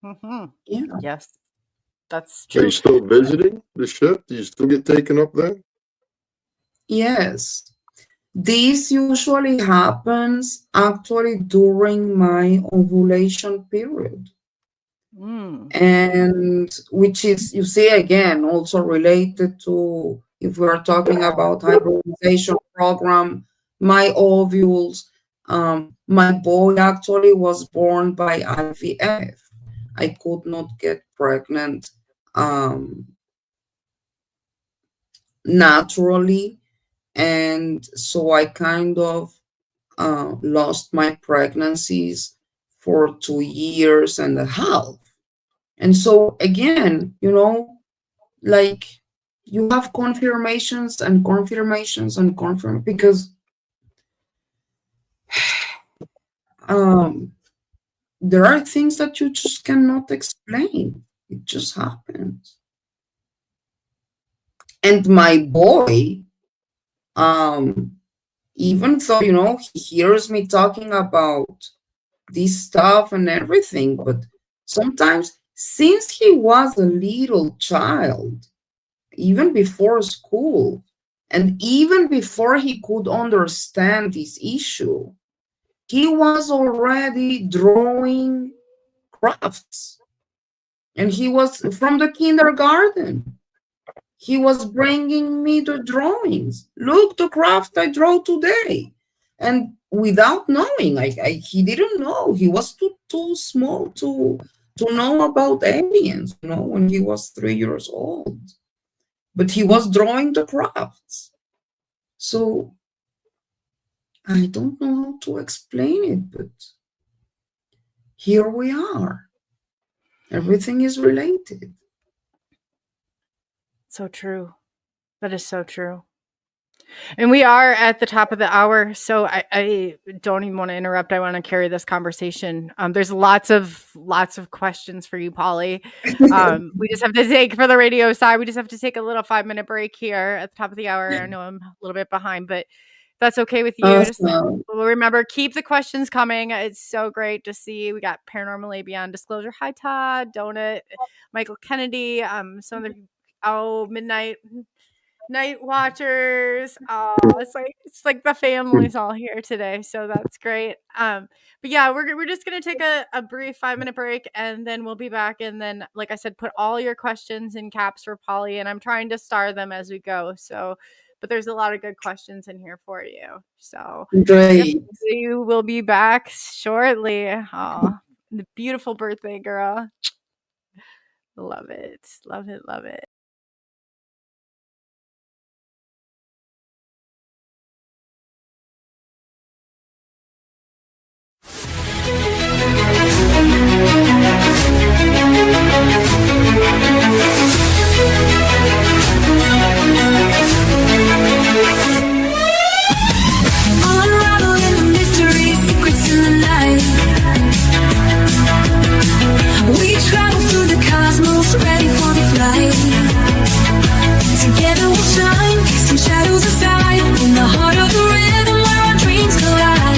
Hmm. yeah. Yes, that's Are you true. still visiting the ship? Do you still get taken up there? Yes, this usually happens actually during my ovulation period, Mm. and which is, you see, again, also related to, if we're talking about hybridization program, my ovules, my boy actually was born by IVF. I could not get pregnant um, naturally, and so I kind of lost my pregnancies for 2 years and a half. And so again, like, you have confirmations and confirmations and confirm, because um, there are things that you just cannot explain. It just happens. And my boy, um, even though, he hears me talking about this stuff and everything, but sometimes, since he was a little child, even before school, and even before he could understand this issue, he was already drawing crafts. And he was from the kindergarten. He was bringing me the drawings. Look, the craft I draw today. And without knowing, he didn't know. He was too small to know about aliens, when he was 3 years old. But he was drawing the crafts. So I don't know how to explain it, but here we are. Everything is related. So true. That is so true. And we are at the top of the hour, so I don't even want to interrupt. I want to carry this conversation. There's lots of questions for you, Polly. We just have to take, for the radio side, we just have to take a little 5-minute break here at the top of the hour. I know I'm a little bit behind, but if that's okay with you. Awesome. Well, remember, keep the questions coming. It's so great to see. We got Paranormally Beyond Disclosure. Hi, Todd, Donut, Michael Kennedy, some of the Midnight Night Watchers. Oh, it's like the family's all here today, so that's great. But yeah, we're just gonna take a brief 5-minute break, and then we'll be back. And then, like I said, put all your questions in caps for Polly, and I'm trying to star them as we go. So, but there's a lot of good questions in here for you. So Great. you will be back shortly. Oh, the beautiful birthday girl. Love it. Love it. Love it. Unraveling the mysteries, secrets in the night. We travel through the cosmos, ready for the flight. Together we'll shine, casting shadows aside, in the heart of the rhythm where our dreams collide.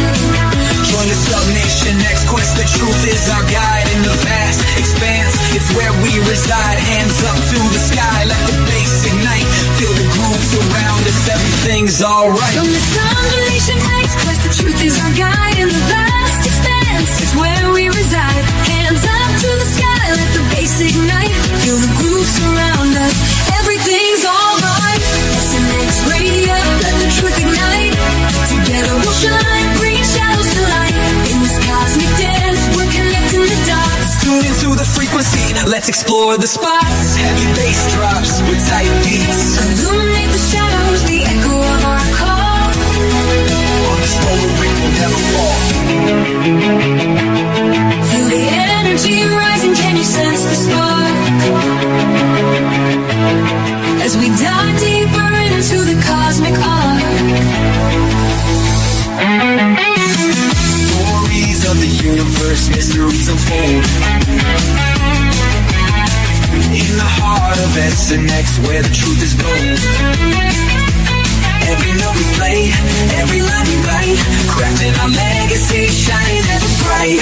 Join the Subn8Ion quest, the truth is our guide. In the vast expanse, it's where we reside. Hands up to the sky, let the bass ignite. Feel the grooves around us, everything's alright. From the Subn8Ion quest, the truth is our guide. In the vast expanse, it's where we reside. Hands up to the sky, let the bass ignite. Feel the grooves surround us, everything's alright. SNX radio, let the truth ignite. Together we'll shine, bringing shadows to light. In this cosmic dance, we're connecting the dots. Tune into the frequency, let's explore the spots. Heavy bass drops with tight beats. Illuminate the shadows, the echo of our call. On this roller we will never fall. Feel the energy rising, can you sense the spark? As we dive deeper into the cosmic arc. Stories of the universe, mysteries unfold. In the heart of SNX, where the truth is gold. Every note we play, every line we write, crafting our legacy, shining ever bright.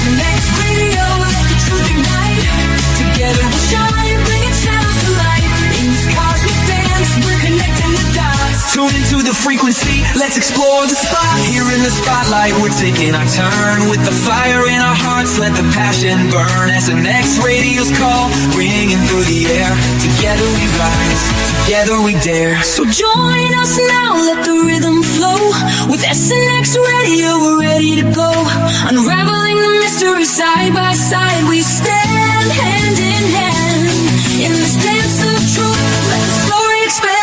SNX radio, let the truth ignite. Together we'll shine, bringing shadows to light. In this cosmic dance, we're connecting the dots. Tune into the frequency, let's explore the spot. Here in the spotlight, we're taking our turn. With the fire in our hearts, let the passion burn. SNX radio's call, ringing through the air. Together we rise, together we dare. So join us now, let the rhythm flow. With SNX radio, we're ready to go. Unraveling the mystery side by side, we stand hand in hand. In this dance of truth, let the story expand.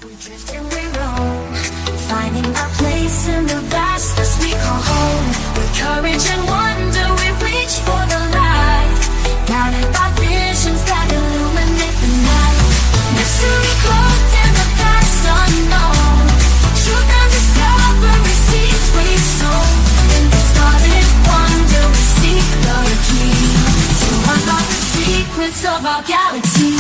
We drift and we roam, finding our place in the vastness we call home. With courage and wonder, we reach for the light, guided by visions that illuminate the night. Mystery cloaked in the vast unknown, truth and discovery seeds we sow. In the starlit wonder, we seek the key to unlock the secrets of our galaxy.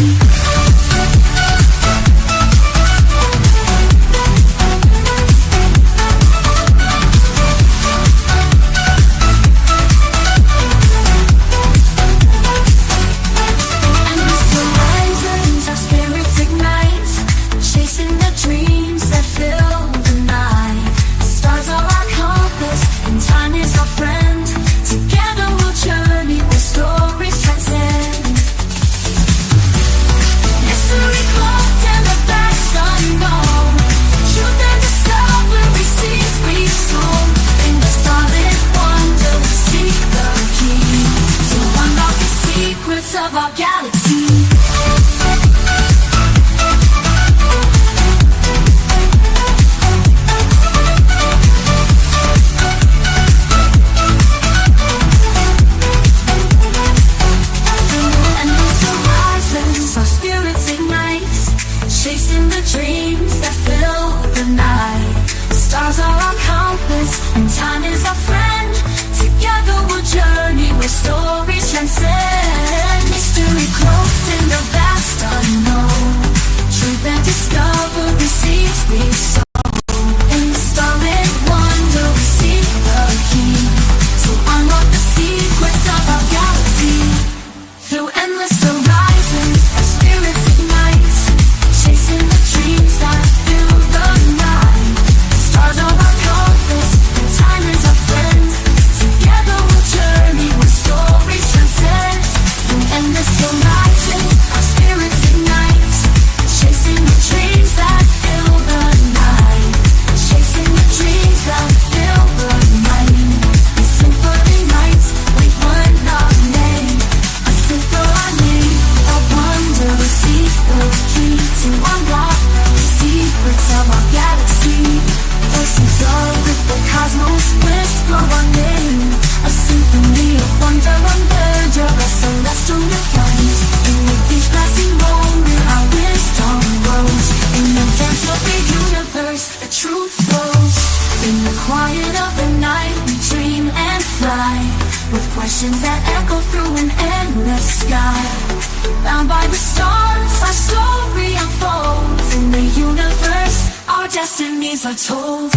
In the quiet of the night, we dream and fly, with questions that echo through an endless sky. Bound by the stars, our story unfolds. In the universe, our destinies are told.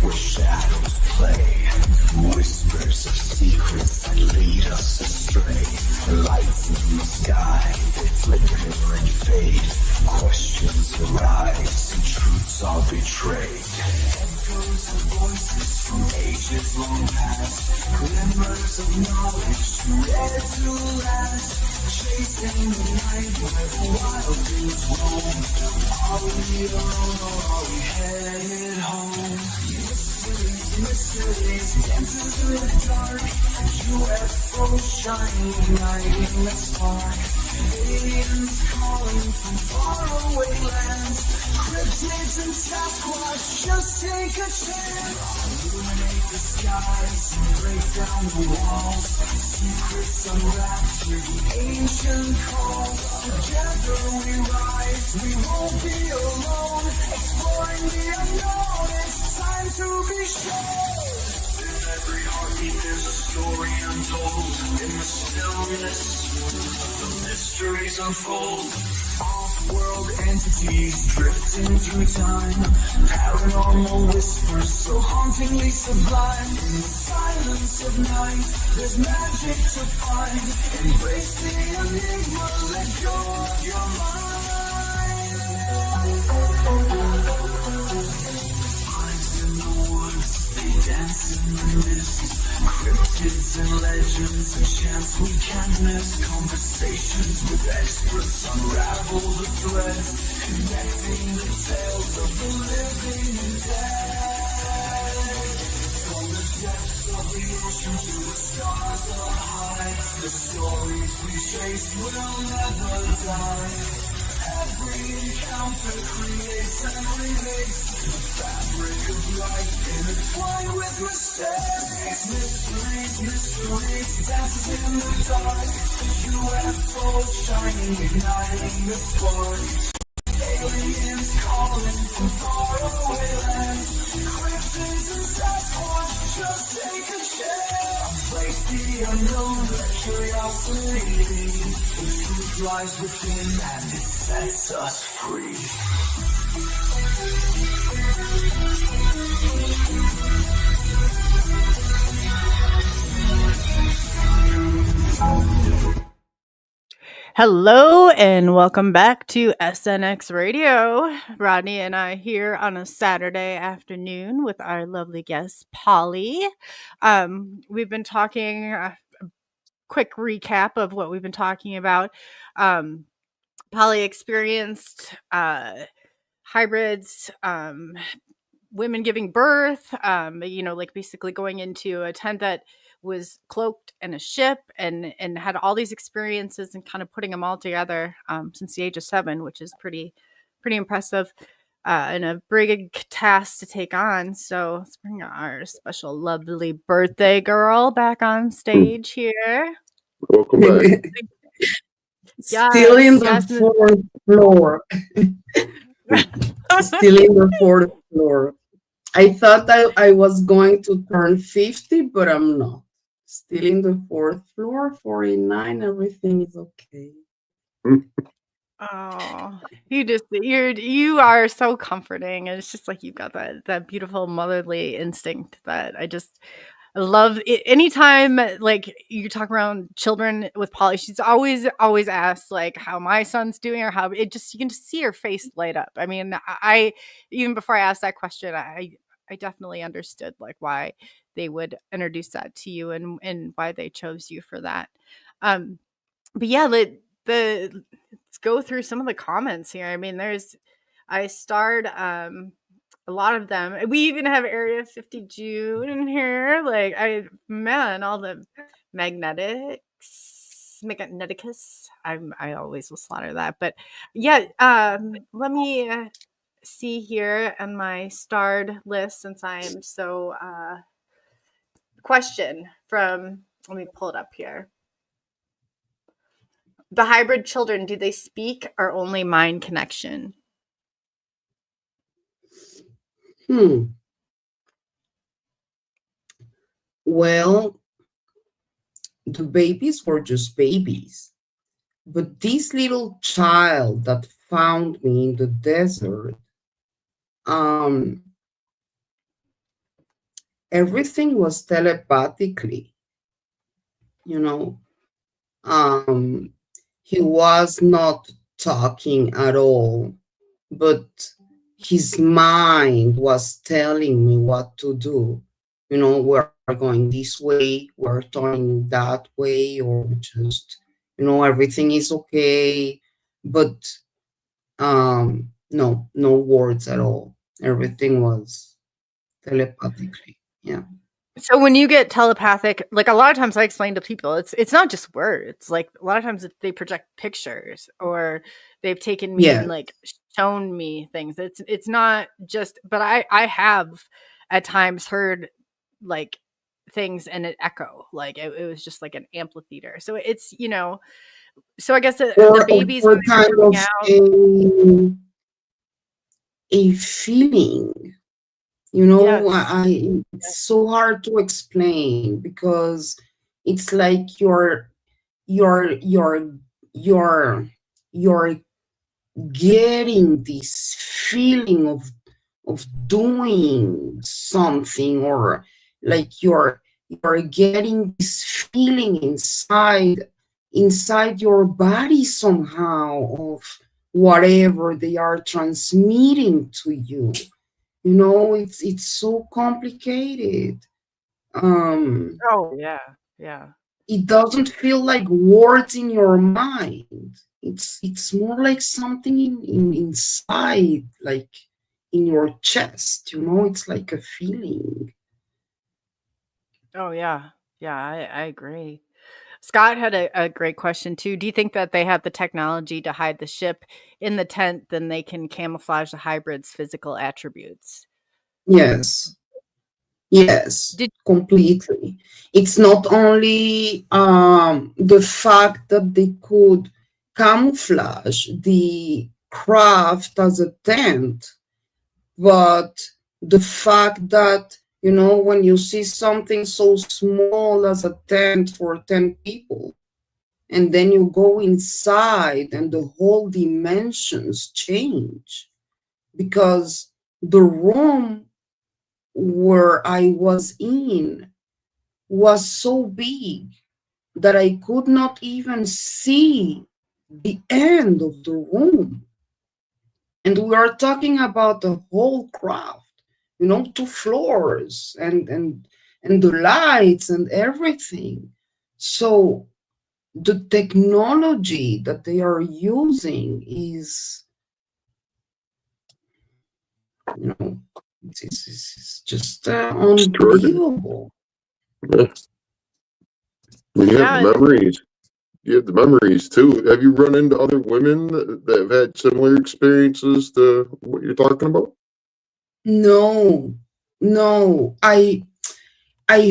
Where shadows play, whispers of secrets that lead us astray. Lights in the sky, they flicker and fade. Questions arise and truths are betrayed. Echoes of voices from ages long past, glimmers of knowledge too rare to last. Chasing the night where the wild things roam. Are we alone or are we headed home? Mysteries dancing through the dark. UFOs shining, igniting the spark. Aliens calling from faraway lands. Cryptids and Sasquatch, just take a chance. Illuminate the skies and break down the walls. Secrets unwrapped through the ancient calls. Together we rise, we won't be alone. Exploring the unknown, it's time to be shown. In every heartbeat there's a story untold. In the stillness, the mysteries unfold. Off-world entities drifting through time. Paranormal whispers so hauntingly sublime. In the silence of night, there's magic to find. Embrace the enigma, let go of your mind. Eyes in the woods, they dance in the mist. Cryptids and legends, a chance we can't miss. Conversations with experts unravel the threads, connecting the tales of the living and dead. From the depths of the ocean to the stars on high, the stories we chase will never die. Every encounter creates and remakes the fabric of life, intertwined with mistakes. Mysteries, dancing in the dark. UFOs shining, igniting the spark. Aliens calling from faraway lands. Cryptids and Sasquatch, just take a chance. Embrace the unknown, let curiosity lead. The truth lies within and it sets us free. Hello and welcome back to SNX Radio. Rodney and I here on a Saturday afternoon with our lovely guest, Polly. We've been talking, a quick recap of what we've been talking about. Polly experienced hybrids, women giving birth, like basically going into a tent that was cloaked in a ship and had all these experiences and kind of putting them all together since the age of 7, which is pretty impressive and a big task to take on. So let's bring our special lovely birthday girl back on stage here. Welcome back. Still in the yes. 4th floor. Still in the 4th floor. I thought that I was going to turn 50, but I'm not. Still in the 4th floor, 49, everything is okay. Oh, you are so comforting. And it's just like you've got that beautiful motherly instinct that I love it. Anytime like you talk around children with Polly, she's always asks like how my son's doing or how you can just see her face light up. I mean, I even before I asked that question, I definitely understood like why they would introduce that to you and why they chose you for that. But yeah, the go through some of the comments here. I mean, I starred a lot of them. We even have Area 50 June in here. Like, all the Magneticus. I always will slaughter that. But yeah, let me see here on my starred list, since I am so question from, let me pull it up here. The hybrid children, do they speak or only mind connection? Well, the babies were just babies. But this little child that found me in the desert, everything was telepathically, you know. He was not talking at all, but his mind was telling me what to do. We're going this way, we're turning that way, or just, everything is okay. But no words at all. Everything was telepathically. Yeah. So when you get telepathic, like a lot of times I explain to people, it's not just words. Like a lot of times they project pictures, or they've taken me and like shown me things. It's not just, but I have at times heard like things and it echo, like it was just like an amphitheater. So it's, so I guess the babies or kind of a feeling. Yes. It's so hard to explain, because it's like you're getting this feeling of doing something, or like you're getting this feeling inside your body somehow, of whatever they are transmitting to you. It's so complicated. Oh yeah. It doesn't feel like words in your mind. It's more like something inside, like in your chest. It's like a feeling. Oh yeah, I agree. Scott had a great question too. Do you think that they have the technology to hide the ship in the tent, then they can camouflage the hybrid's physical attributes? Yes, completely. It's not only the fact that they could camouflage the craft as a tent, but the fact that, when you see something so small as a tent for 10 people, and then you go inside and the whole dimensions change, because the room where I was in was so big that I could not even see the end of the room. And we are talking about the whole craft, 2 floors and the lights and everything. So the technology that they are using is, it's just unbelievable. Yes. You have the memories. You have the memories too. Have you run into other women that have had similar experiences to what you're talking about? No. I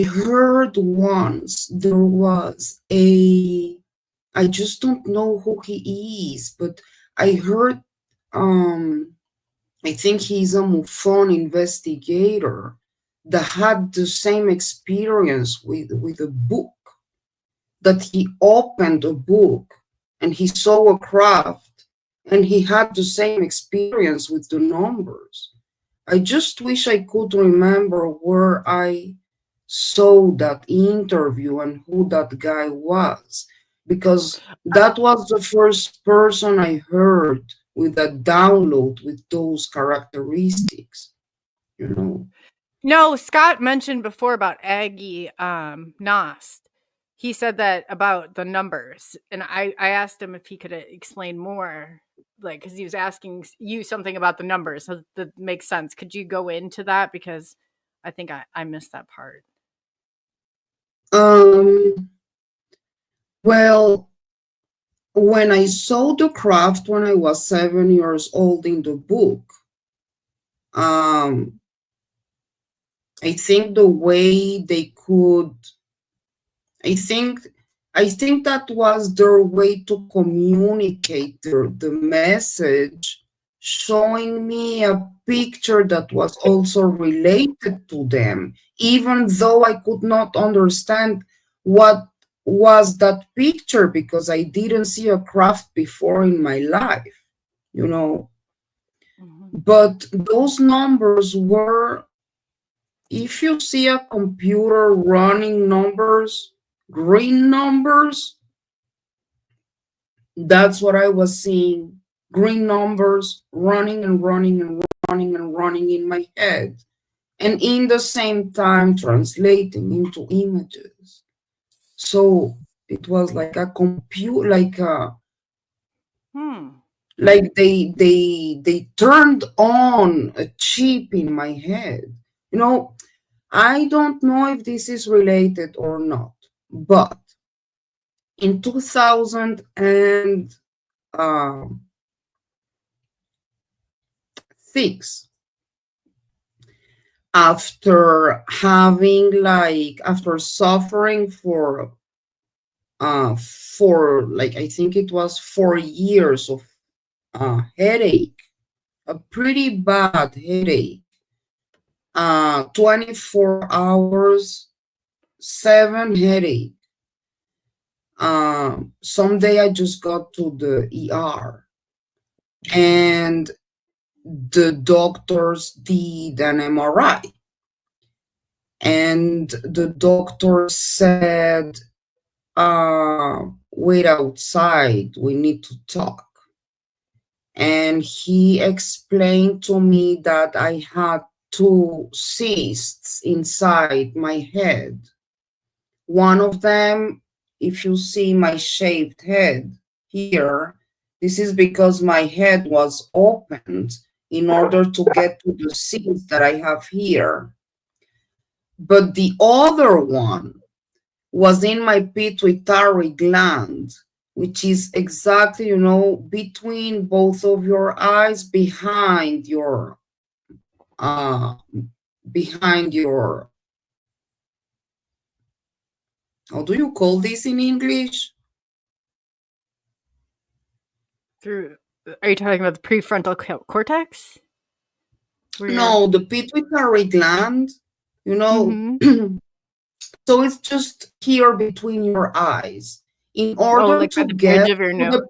heard once there was I just don't know who he is, but I heard, I think he's a MUFON investigator that had the same experience with a book, that he opened a book and he saw a craft, and he had the same experience with the numbers. I just wish I could remember where I saw that interview and who that guy was, because that was the first person I heard with a download with those characteristics. No, Scott mentioned before about Aggie Nost. he said that about the numbers, and I asked him if he could explain more, like, because he was asking you something about the numbers, so that makes sense. Could you go into that, because I think I missed that part. Well, when I saw the craft when I was 7 years old in the book, I think the way they could, I think I think that was their way to communicate the message, showing me a picture that was also related to them, even though I could not understand what was that picture because I didn't see a craft before in my life, you know. But those numbers were, if you see a computer running numbers, green numbers, that's what I was seeing. Green numbers running and running and running and running in my head. And in the same time translating into images. So it was like a compute, like they turned on a chip in my head. You know, I don't know if this is related or not, but in 2006, after suffering for like, I think it was 4 years of headache, a pretty bad headache, 24 hours, 7 headache. Someday I just got to the ER and the doctors did an MRI. And the doctor said, wait outside, we need to talk. And he explained to me that I had 2 cysts inside my head. One of them, if you see my shaved head here, this is because my head was opened in order to get to the cyst that I have here. But the other one was in my pituitary gland, which is exactly, between both of your eyes, behind your, how do you call this in English? Are you talking about the prefrontal cortex? No, the pituitary gland, So it's just here between your eyes. In order like to at the get bridge of your nose.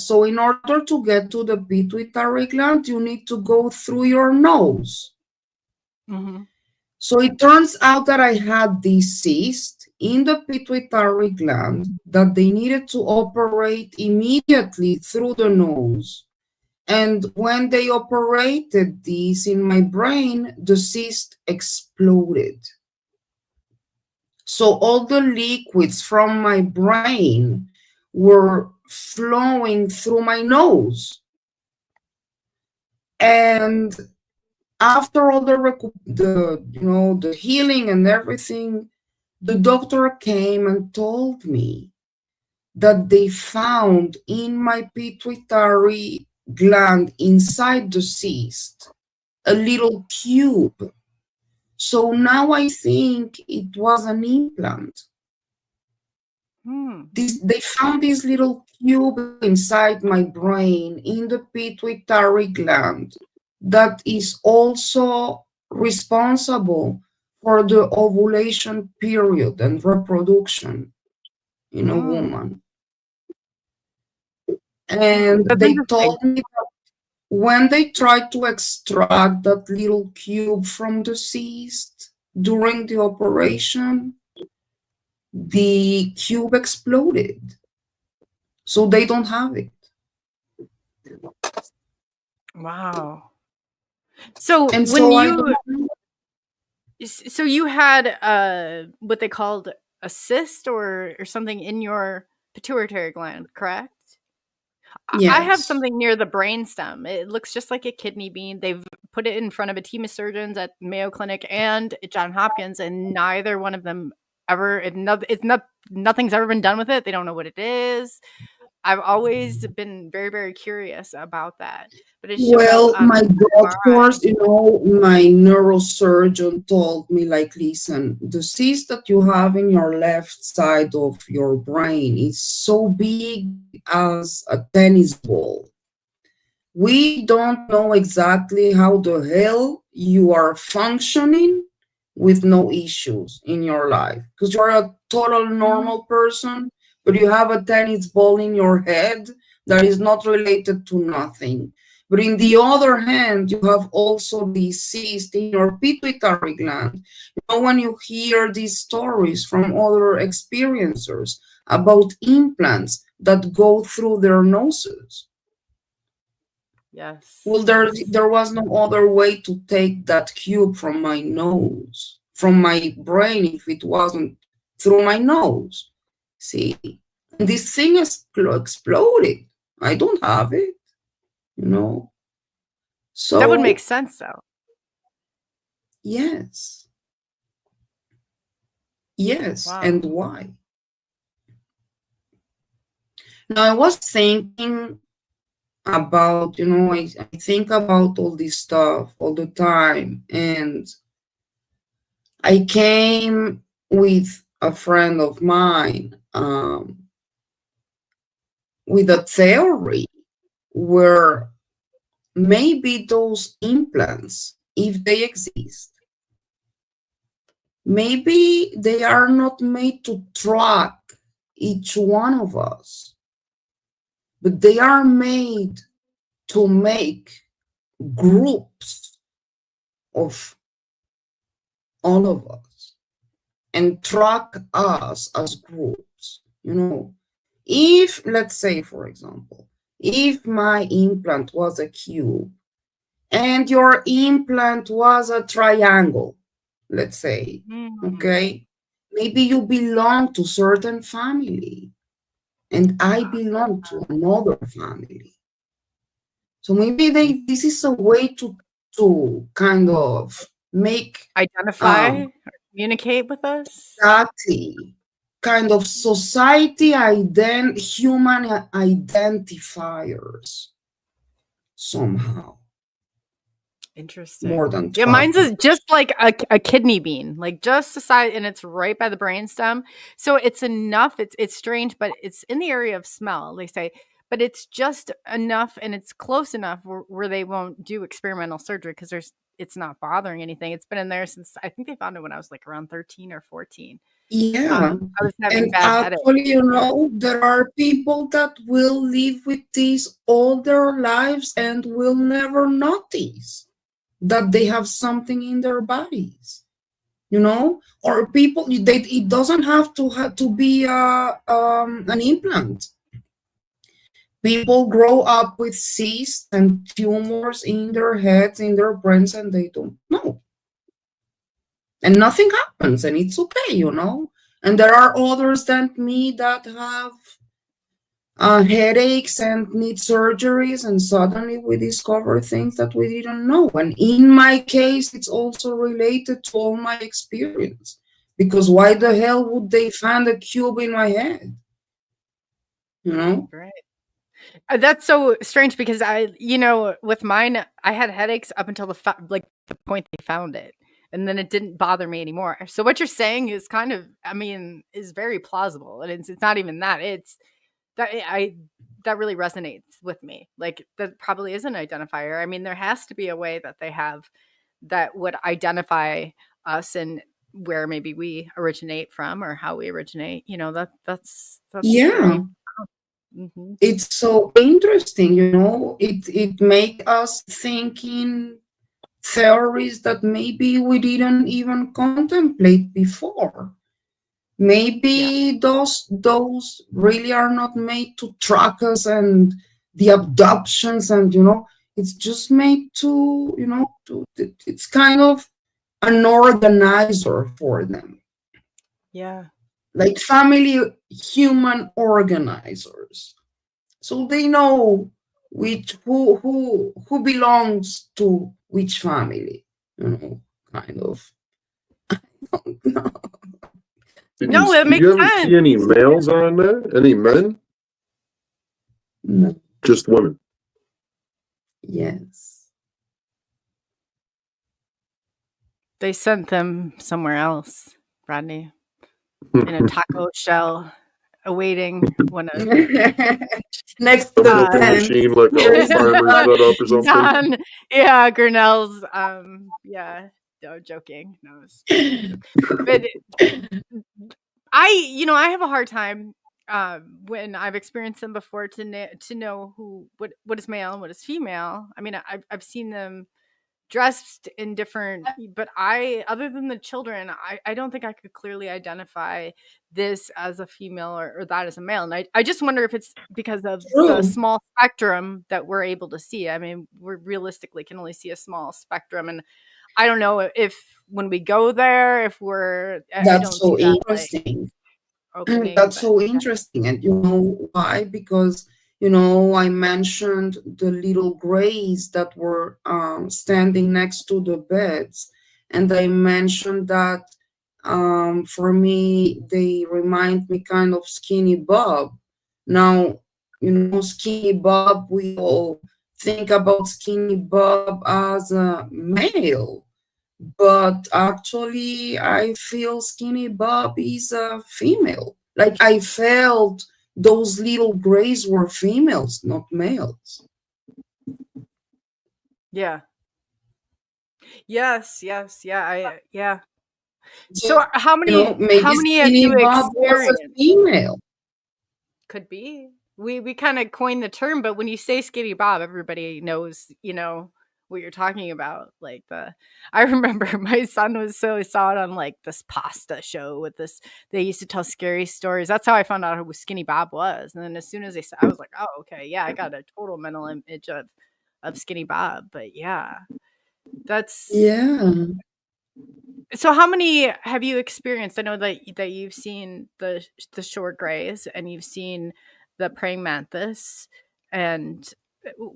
So in order to get to the pituitary gland, you need to go through your nose. So it turns out that I had this cyst in the pituitary gland that they needed to operate immediately through the nose. And when they operated this in my brain, the cyst exploded. So all the liquids from my brain were flowing through my nose. And after all the healing and everything, the doctor came and told me that they found in my pituitary gland inside the cyst a little cube. So now I think it was an implant. They found this little cube inside my brain in the pituitary gland that is also responsible for the ovulation period and reproduction in a woman. And they told me that when they tried to extract that little cube from the cyst during the operation, the cube exploded. So they don't have it. Wow. So you had what they called a cyst or something in your pituitary gland, correct? I have Yes. something near the brainstem. It looks just like a kidney bean. They've put it in front of a team of surgeons at Mayo Clinic and at Johns Hopkins, and neither one of them ever. Nothing's ever been done with it. They don't know what it is. I've always been very, very curious about that, but it showed up Well, on my MRI. doctors, my neurosurgeon told me, like, listen, the cyst that you have in your left side of your brain is so big as a tennis ball. We don't know exactly how the hell you are functioning with no issues in your life because you're a total normal person, but you have a tennis ball in your head that is not related to nothing. But in the other hand, you have also this cyst in your pituitary gland. When you hear these stories from other experiencers about implants that go through their noses, Yes. well, there was no other way to take that cube from my nose, from my brain, if it wasn't through my nose. See, and this thing exploded. I don't have it, you know. That would make So sense, though. yes, yes, and Wow. why? Now I was thinking about, I think about all this stuff all the time, and I came with a friend of mine with a theory where maybe those implants, if they exist, maybe they are not made to track each one of us, but they are made to make groups of all of us and track us as groups. If, let's say, for example, if my implant was a cube and your implant was a triangle, let's say, okay, maybe you belong to certain family and I belong to another family. So maybe this is a way to kind of make Identify or communicate with us. exactly kind of society human identifiers somehow. Interesting. More than Yeah, mine's tracking. is just like a kidney bean, like just the size, and it's right by the brainstem. So it's enough. It's strange, but it's in the area of smell, they say. But it's just enough, and it's close enough where they won't do experimental surgery because it's not bothering anything. It's been in there since I think they found it when I was like around 13 or 14. Yeah. I was having And bad headaches. actually, there are people that will live with this all their lives and will never notice that they have something in their bodies, or people, it doesn't have to be an implant. People grow up with cysts and tumors in their heads, in their brains, and they don't know. And nothing happens, and it's okay, And there are others than me that have headaches and need surgeries, and suddenly we discover things that we didn't know. And in my case, it's also related to all my experience. Because why the hell would they find a cube in my head? Right. That's so strange because with mine, I had headaches up until the point they found it, and then it didn't bother me anymore. So what you're saying is kind of, is very plausible, and it's not even that. It's that really resonates with me. Like that probably is an identifier. There has to be a way that they have that would identify us and where maybe we originate from or how we originate. That's Yeah. very. Mm-hmm. It's so interesting, it make us thinking theories that maybe we didn't even contemplate before. Maybe those really are not made to track us and the abductions, and it's just made to it's kind of an organizer for them. Yeah. like family human organizers. So they know which who belongs to which family, kind of. No. No, it Did makes you ever sense. see any males on that? Any men? No. Just women. Yes. They sent them somewhere else, Rodney, in a taco shell, awaiting one of Next to A the milking tent, machine like there a is farmer's blood. setup or something. John, yeah, Grinnell's, yeah, no, joking. No, it's a joke. But I have a hard time when I've experienced them before to know what is male and what is female. I mean, I've seen them dressed in different, but other than the children, I don't think I could clearly identify this as a female or that as a male. And I just wonder if it's because of the True. small spectrum that we're able to see. I mean, we realistically can only see a small spectrum, and I don't know if when we go there, if I That's don't see so that like interesting. opening, That's but so interesting. And you know why? Because, I mentioned the little grays that were standing next to the beds. And I mentioned that for me, they remind me kind of Skinny Bob. Now, Skinny Bob, we all think about Skinny Bob as a male, but actually I feel Skinny Bob is a female. Like I felt those little grays were females, not males. yeah, yes, yeah, yeah. So, So how maybe many have Skinny you Bob was a experienced? female. Could be. We kind of coined the term, but when you say Skinny Bob, everybody knows, what you're talking about. Like I remember my son saw it on like this pasta show with this. They used to tell scary stories. That's how I found out who Skinny Bob was. And then as soon as they said, I was like, oh, okay, yeah, I got a total mental image of Skinny Bob. But yeah, that's Yeah. so. How many have you experienced? I know that you've seen the short grays and you've seen the praying mantis, and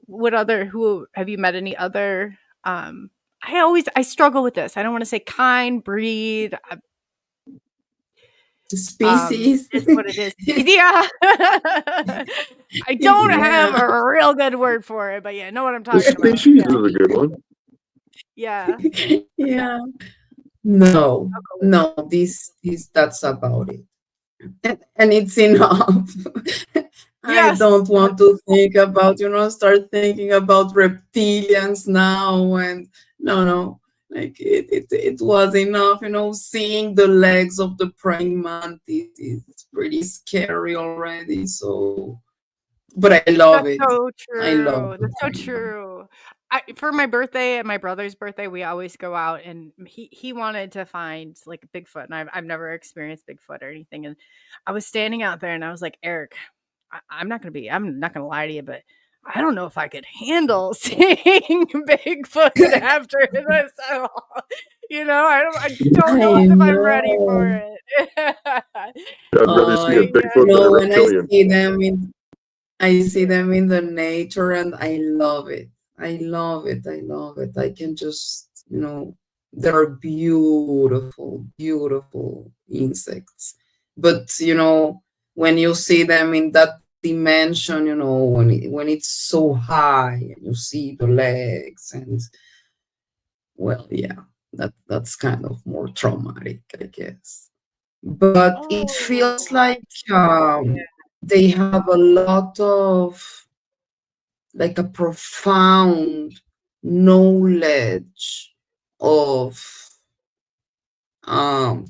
what other? Who have you met? Any other? I struggle with this. I don't want to say kind breed. Species. It's what it is. Yeah. I don't have Yeah. a real good word for it, but yeah, know what I'm The talking about. species Yeah, is a good one. yeah. Yeah. No, I'll go with no, this that's about it. And it's enough. I yes. don't want to think about, start thinking about reptilians now. And no, like it was enough, seeing the legs of the praying mantis is pretty scary already. So, but I love That's it. so I love true. the That's so praying mantis. true. For my birthday and my brother's birthday, we always go out, and he wanted to find like Bigfoot, and I've never experienced Bigfoot or anything. And I was standing out there, and I was like, Eric, I'm not gonna lie to you, but I don't know if I could handle seeing Bigfoot after this at all. I don't know I if I'm ready for know. it. I'd rather see a I Bigfoot than a know, and reptilian. I see Yeah. them in the nature and I love it. I love it. I love it. I can just, they're beautiful, beautiful insects. But, when you see them in that dimension, when it's so high and you see the legs and well, yeah, that's kind of more traumatic, I guess. But it Oh, feels like yeah. they have a lot of like a profound knowledge of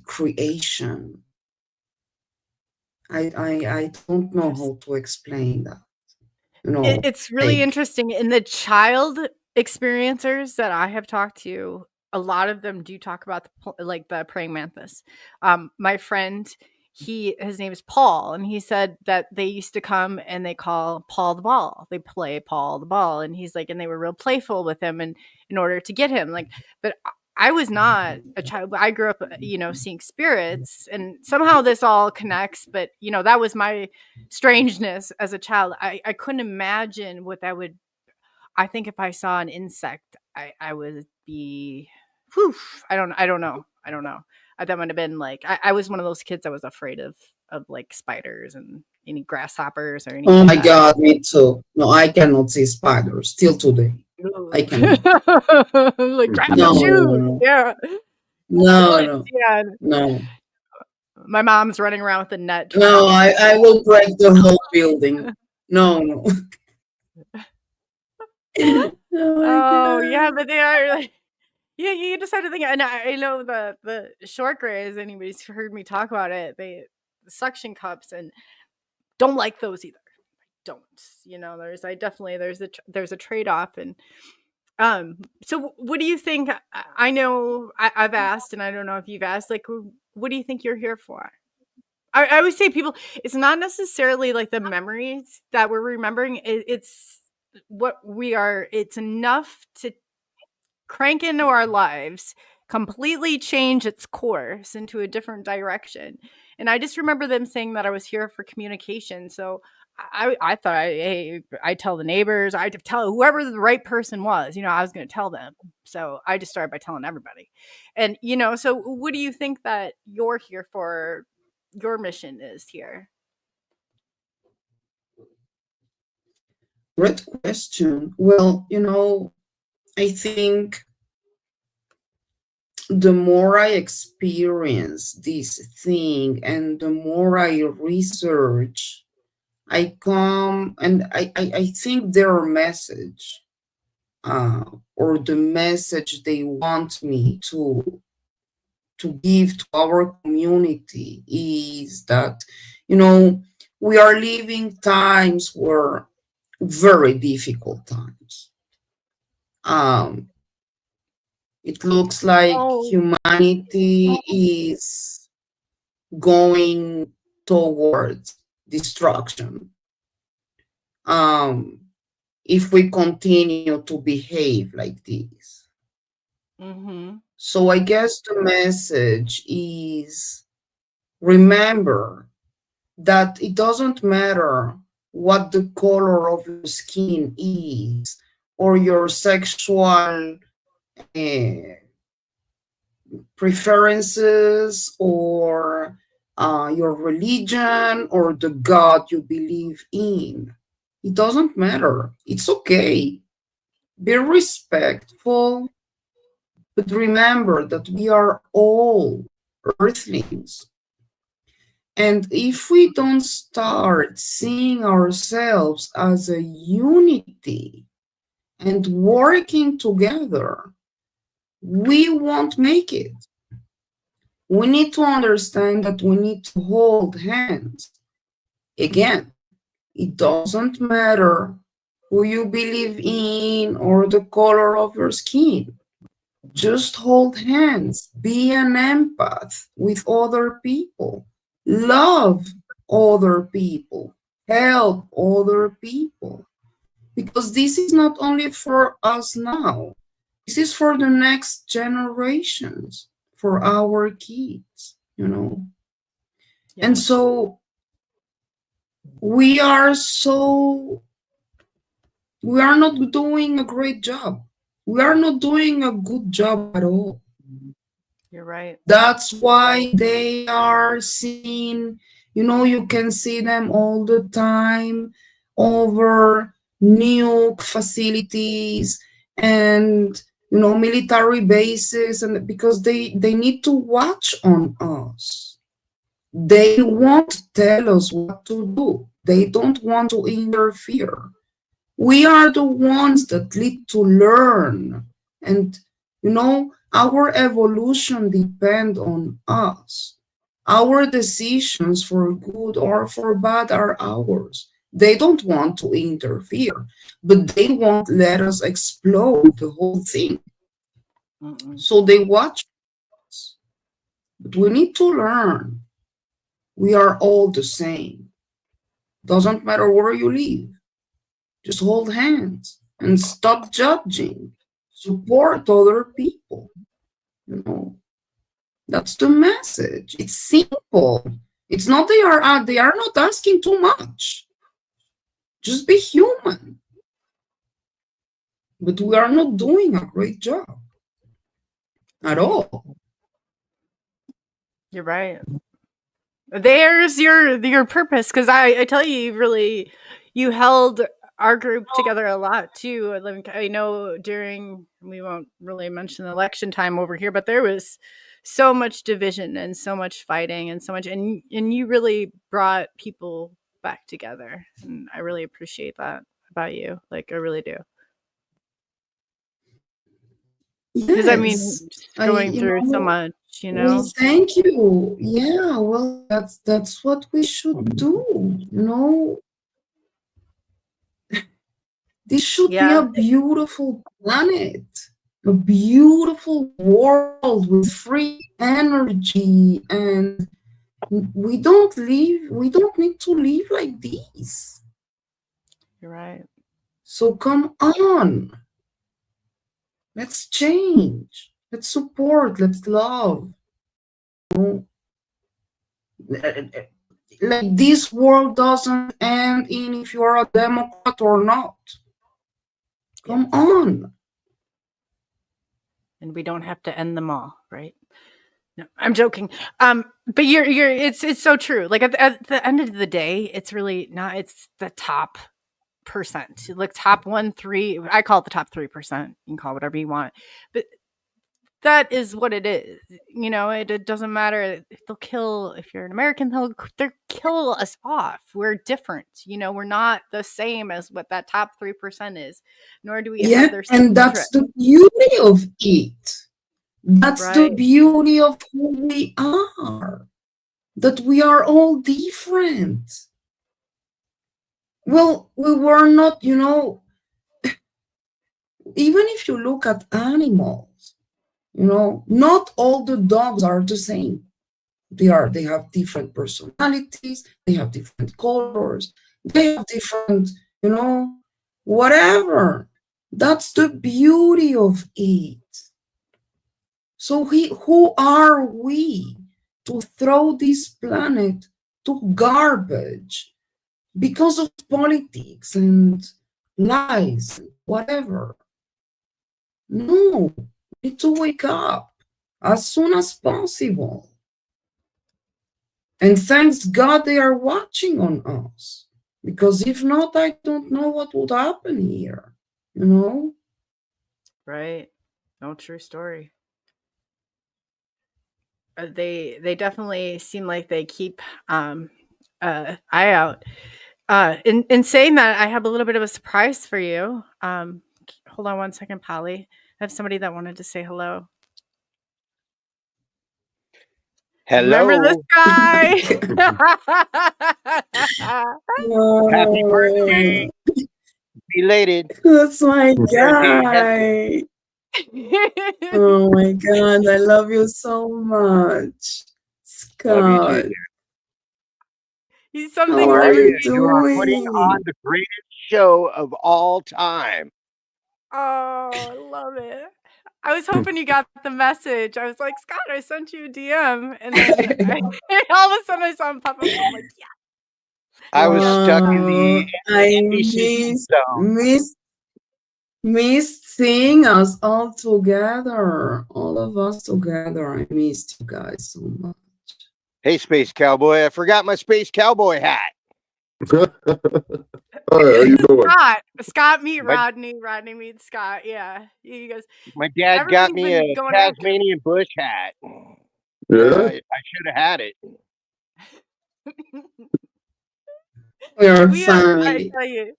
creation. I don't know how to explain that. It's really Like interesting. In the child experiencers that I have talked to, a lot of them do talk about the praying mantis. My friend, his name is Paul, and he said that they used to come and they call Paul the ball. They play Paul the ball, and he's like, and they were real playful with him, and in order to get him, like, but I was not a child. I grew up, seeing spirits, and somehow this all connects. But that was my strangeness as a child. I couldn't imagine what that would. I think if I saw an insect, I would be. Whew, I don't know. I don't know. That might have been like I was one of those kids that was afraid of like spiders and any grasshoppers or anything Oh my like that. God, me too. No, I cannot see spiders till today. I cannot. Like grab No, the shoes. no, Yeah. no, Bullets. no, Yeah. no, My mom's running around with a net trying no. to I will break the whole building. No, no. Oh my Oh, yeah, God. but they are like yeah, you just have to think and I know the short grays, anybody's heard me talk about it, the suction cups and don't like those either. Don't. There's a trade-off and so what do you think I know I've asked and I don't know if you've asked like what do you think you're here for? I always say people, it's not necessarily like the memories that we're remembering. It's what we are. It's enough to crank into our lives, completely change its course into a different direction. And I just remember them saying that I was here for communication. So I thought, hey, I tell the neighbors, I tell whoever the right person was, I was going to tell them. So I just started by telling everybody. And, so what do you think that you're here for? Your mission is here? Great question. Well, I think the more I experience this thing and the more I research, I come and I think their message, or the message they want me to give to our community is that, we are living times where very difficult times. It looks like Oh, humanity is going towards destruction. If we continue to behave like this. mm-hmm. So I guess the message is remember that it doesn't matter what the color of your skin is or your sexual preferences or your religion or the God you believe in. It doesn't matter. It's okay. Be respectful, but remember that we are all earthlings. And if we don't start seeing ourselves as a unity and working together, we won't make it. We need to understand that we need to hold hands. Again, it doesn't matter who you believe in or the color of your skin. Just hold hands. Be an empath with other people. Love other people. Help other people. Because this is not only for us now, this is for the next generations, for our kids, Yeah. And so we are not doing a great job. We are not doing a good job at all. You're right. That's why they are seen, you can see them all the time over nuke facilities and, military bases, and because they need to watch on us. They won't tell us what to do. They don't want to interfere. We are the ones that need to learn. And, our evolution depends on us. Our decisions for good or for bad are ours. They don't want to interfere, but they won't let us explode the whole thing. Mm-mm. So they watch us. But we need to learn. We are all the same. Doesn't matter where you live. Just hold hands and stop judging. Support other people. You know, that's the message. It's simple. It's not they are not asking too much. Just be human. But we are not doing a great job at all. You're right. There's your purpose, because I tell you, you held our group together a lot too. I know we won't really mention the election time over here, but there was so much division and so much fighting and so much, and you really brought people back together, and I really appreciate that about you. Like, I really do. Because I mean, Yes, going through so much, thank you. Yeah, well, that's what we should do. You know, this should be Yeah. a beautiful planet, a beautiful world with free energy, and we don't need to live like this. You're right. So come on. Let's change. Let's support. Let's love. Like, this world doesn't end in if you're a Democrat or not. Come on. And we don't have to end them all, right? No, I'm joking. But it's so true. Like, at the end of the day, it's really not. It's the top percent, like top 1-3. I call it the top 3%. You can call it whatever you want, but that is what it is. It doesn't matter. They'll kill, if you're an American, they'll kill us off. We're different. We're not the same as what that top 3% is, nor do we have their same and that's the beauty of it. That's the beauty of who we are, that we are all different. Well, we were not, even if you look at animals, not all the dogs are the same. They have different personalities, they have different colors, they have different, whatever. That's the beauty of it. So who are we to throw this planet to garbage because of politics and lies, whatever? No, we need to wake up as soon as possible. And thanks God they are watching on us. Because if not, I don't know what would happen here, Right. No, true story. They definitely seem like they keep eye out. In saying that, I have a little bit of a surprise for you. Hold on one second, Polly. I have somebody that wanted to say hello. Hello. Remember this guy? Happy birthday. Belated. That's my guy. Oh my God, I love you so much, Scott. He's something. How are you doing? You are putting on the greatest show of all time. Oh, I love it. I was hoping you got the message. I was like, Scott, I sent you a DM, and then all of a sudden I saw him pop up. I'm like, yeah. I was stuck in the NBC zone. Missed seeing us all together, all of us together. I missed you guys so much. Hey, Space Cowboy, I forgot my Space Cowboy hat. Hi, how you doing? Scott meet Rodney. Rodney meets Scott. Yeah, he goes. My dad got me a Tasmanian bush hat. Yeah, I should have had it. We are family. I tell you,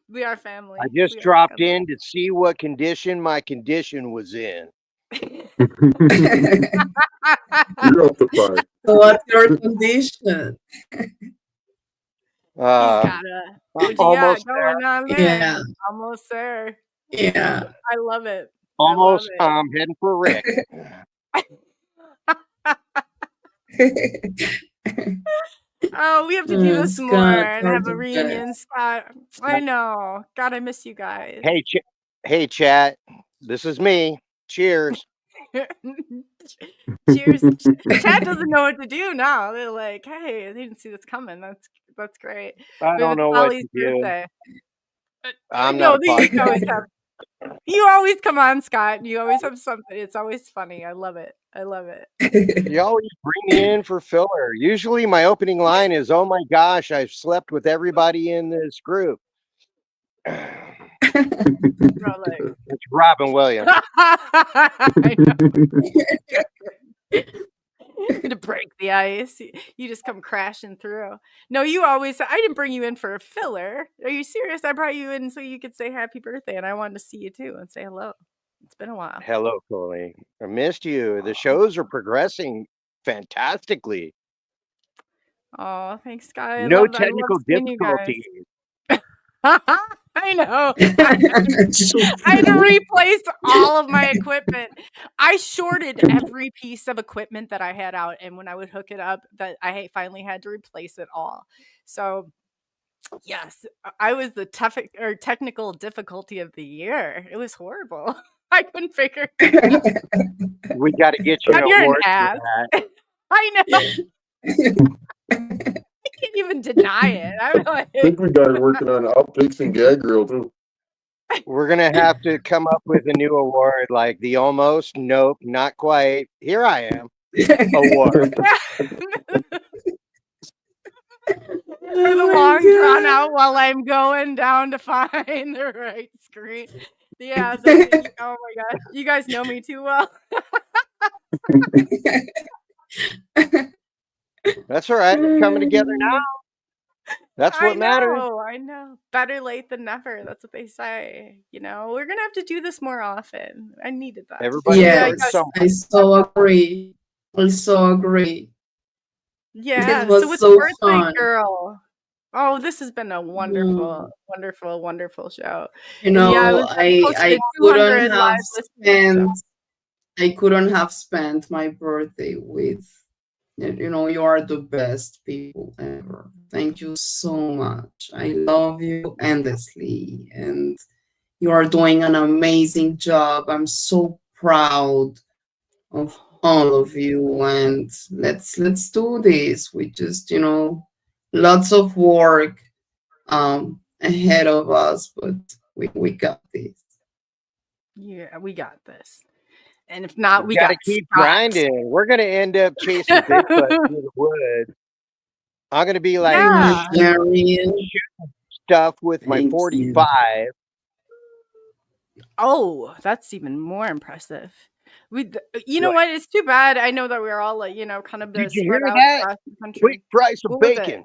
we are family. I just dropped in to see what condition my condition was in. You're up to par. So what's your condition? Almost there. Yeah. Almost there. Yeah. I love it. Almost. I'm heading for Rick. Oh, we have to do this more and have a reunion, Scott. I know. God, I miss you guys. Hey, chat. This is me. Cheers. Cheers. Chad doesn't know what to do now. They're like, hey, they didn't see this coming. That's great. I But don't it's know what Holly's to do. birthday. I'm No, not a you always come on, Scott, and you always have something. It's always funny. I love it. I love it. You always bring me in for filler. Usually my opening line is, "Oh my gosh, I've slept with everybody in this group." It's Robin Williams. I know. To break the ice. You just come crashing through. No, you always, I didn't bring you in for a filler. Are you serious? I brought you in so you could say happy birthday, and I wanted to see you too and say hello. It's been a while. Hello, Coley. I missed you. The shows are progressing fantastically. Oh, thanks, Scott. I No love technical seeing you guys. difficulties. I know. I had to replace all of my equipment. I shorted every piece of equipment that I had out, and when I would hook it up, that I finally had to replace it all. So, yes, I was the technical difficulty of the year. It was horrible. I couldn't figure it out. We got to get you an You're an award for ass. that. I know. I can't even deny it. I'm like, I think we got it working on outtakes and gag reel too. We're going to have to come up with a new award like the almost, nope, not quite, here I am award. For the long drawn out while I'm going down to find the right screen. Yeah, oh my god, you guys know me too well. That's all right. It's coming together now. That's what matters. I know. Better late than never. That's what they say. You know, we're gonna have to do this more often. I needed that. Everybody, yes, I so agree. I so agree. Yeah, it was so it's so birthday fun. Girl. Oh, this has been a wonderful, wonderful, wonderful show. You know, yeah, I couldn't have spent. I couldn't have spent my birthday with. You know, you are the best people ever. Thank you so much. I love you endlessly, and you are doing an amazing job. I'm so proud of all of you, and let's do this. We just, you know, lots of work ahead of us, but we got this. Yeah, we got this. And if not, we gotta keep grinding. We're gonna end up chasing Bigfoot through the woods. I'm gonna be like shooting stuff with my 45. Oh, that's even more impressive. You know what? It's too bad. I know that we're all like, you know, kind of Did you spread hear out that? across the country. Quick fry some bacon.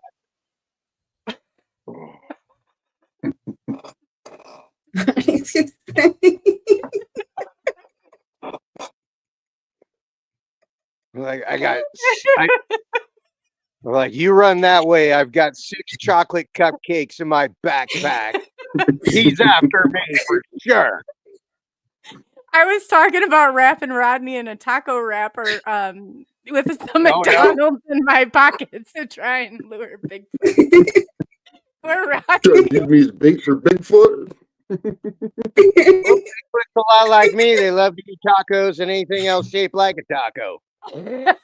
Like like, you run that way. I've got 6 chocolate cupcakes in my backpack. He's after me for sure. I was talking about wrapping Rodney in a taco wrapper with some McDonald's in my pockets to try and lure Bigfoot. Use me as bait for Bigfoot. Bigfoot's a lot like me. They love to eat tacos and anything else shaped like a taco. We'll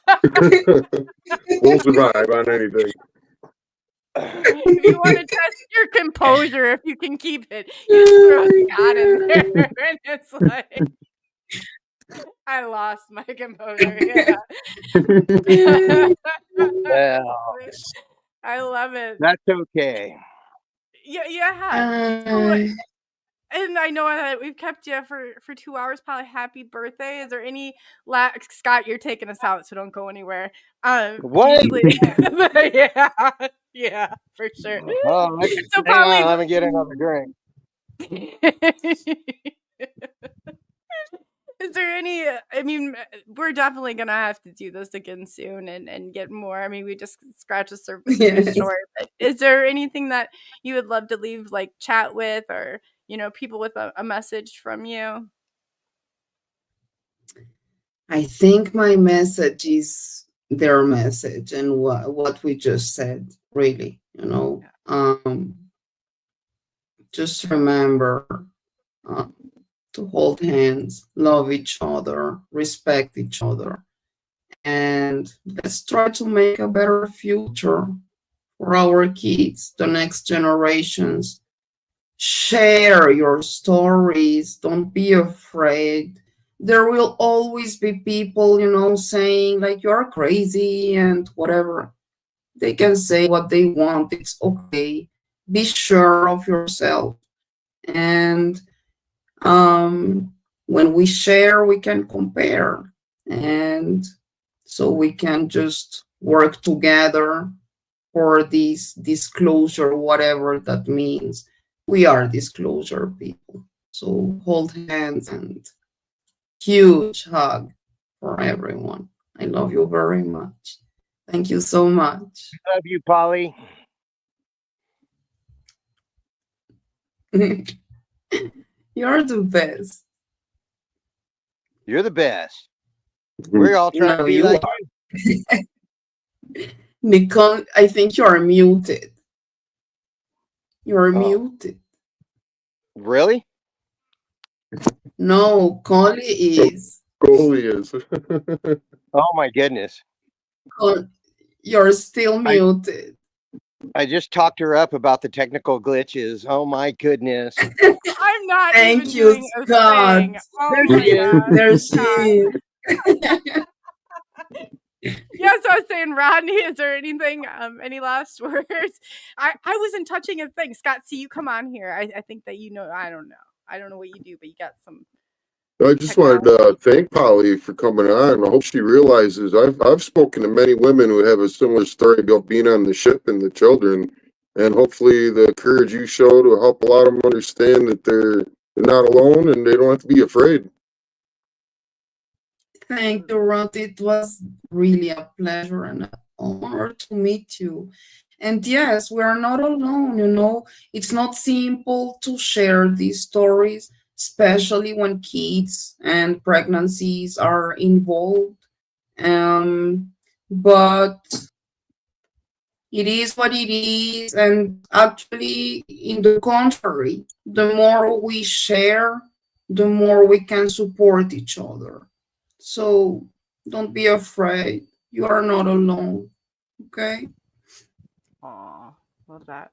survive on anything. If you want to test your composure, if you can keep it, you just throw Scott in there, and it's like I lost my composure. Yeah. Well, I love it. That's okay. Yeah. And I know that we've kept you for 2 hours. Probably happy birthday. Is there any Scott? You're taking us out, so don't go anywhere. What? yeah, for sure. Oh, so probably let me get another drink. Is there any? I mean, we're definitely gonna have to do this again soon and get more. I mean, we just scratched the surface of the story. But is there anything that you would love to leave, like chat with, or you know, people with a message from you? I think my message is their message and what we just said. Really, you know, just remember to hold hands, love each other, respect each other, and let's try to make a better future for our kids, the next generations. Share your stories. Don't be afraid. There will always be people, saying like you're crazy and whatever. They can say what they want. It's okay. Be sure of yourself. And when we share, we can compare. And so we can just work together for this disclosure, whatever that means. We are disclosure people. So hold hands and huge hug for everyone. I love you very much. Thank you so much. Love you, Polly. You're the best. You're the best. We're all trying to be like you. Nicole, I think you are muted. You're muted. Really? No, Coley is. Coley is. Oh my goodness. You're still muted. I just talked her up about the technical glitches. Oh my goodness. I'm not Thank even you, doing a Scott. thing. Oh There my she is. God. There she is. Yes, I was saying, Rodney, is there anything, any last words? I wasn't touching a thing. Scott, see, you come on here. I think that I don't know. I don't know what you do, but you got some. I just wanted to thank Polly for coming on. I hope she realizes I've spoken to many women who have a similar story about being on the ship and the children, and hopefully the courage you show to help a lot of them understand that they're not alone and they don't have to be afraid. Thank you, Rod. It was really a pleasure and an honor to meet you. And yes, we are not alone. It's not simple to share these stories, especially when kids and pregnancies are involved. But it is what it is. And actually, in the contrary, the more we share, the more we can support each other. So don't be afraid. You are not alone. Okay? Aw, love that.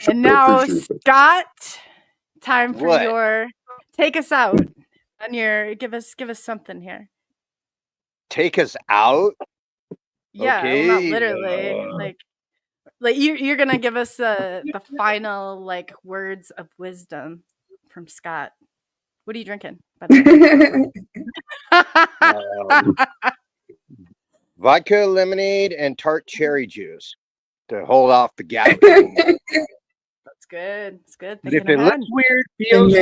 And now, Scott, time for What? take us out on give us something here. Take us out? Yeah, Okay. well, not literally. Like you're gonna give us the final words of wisdom from Scott. What are you drinking, by the way? Vodka, lemonade, and tart cherry juice to hold off the gout. That's good. It's good. But if it looks weird, feels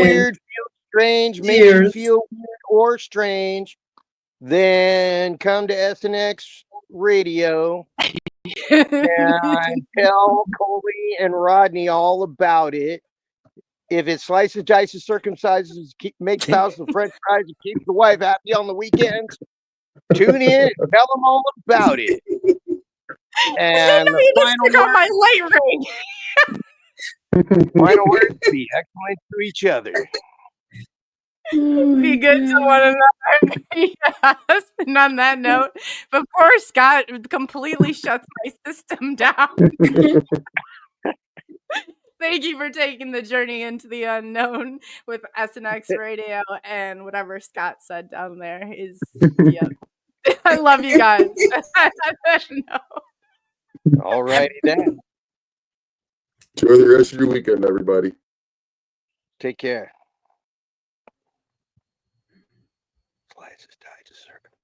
strange, makes you feel weird or strange, then come to SNX Radio and tell Coley and Rodney all about it. If it slices, dices, circumcises, makes thousands of French fries, and keeps the wife happy on the weekends, tune in and tell them all about it. And the final word, my light ring. Final words: be excellent to each other. Be good to one another. Yes. And on that note, before Scott completely shuts my system down. Thank you for taking the journey into the unknown with SNX Radio, and whatever Scott said down there is, yep. I love you guys. No. All righty then. Enjoy the rest of your weekend, everybody. Take care. Slices, dices, circumcises.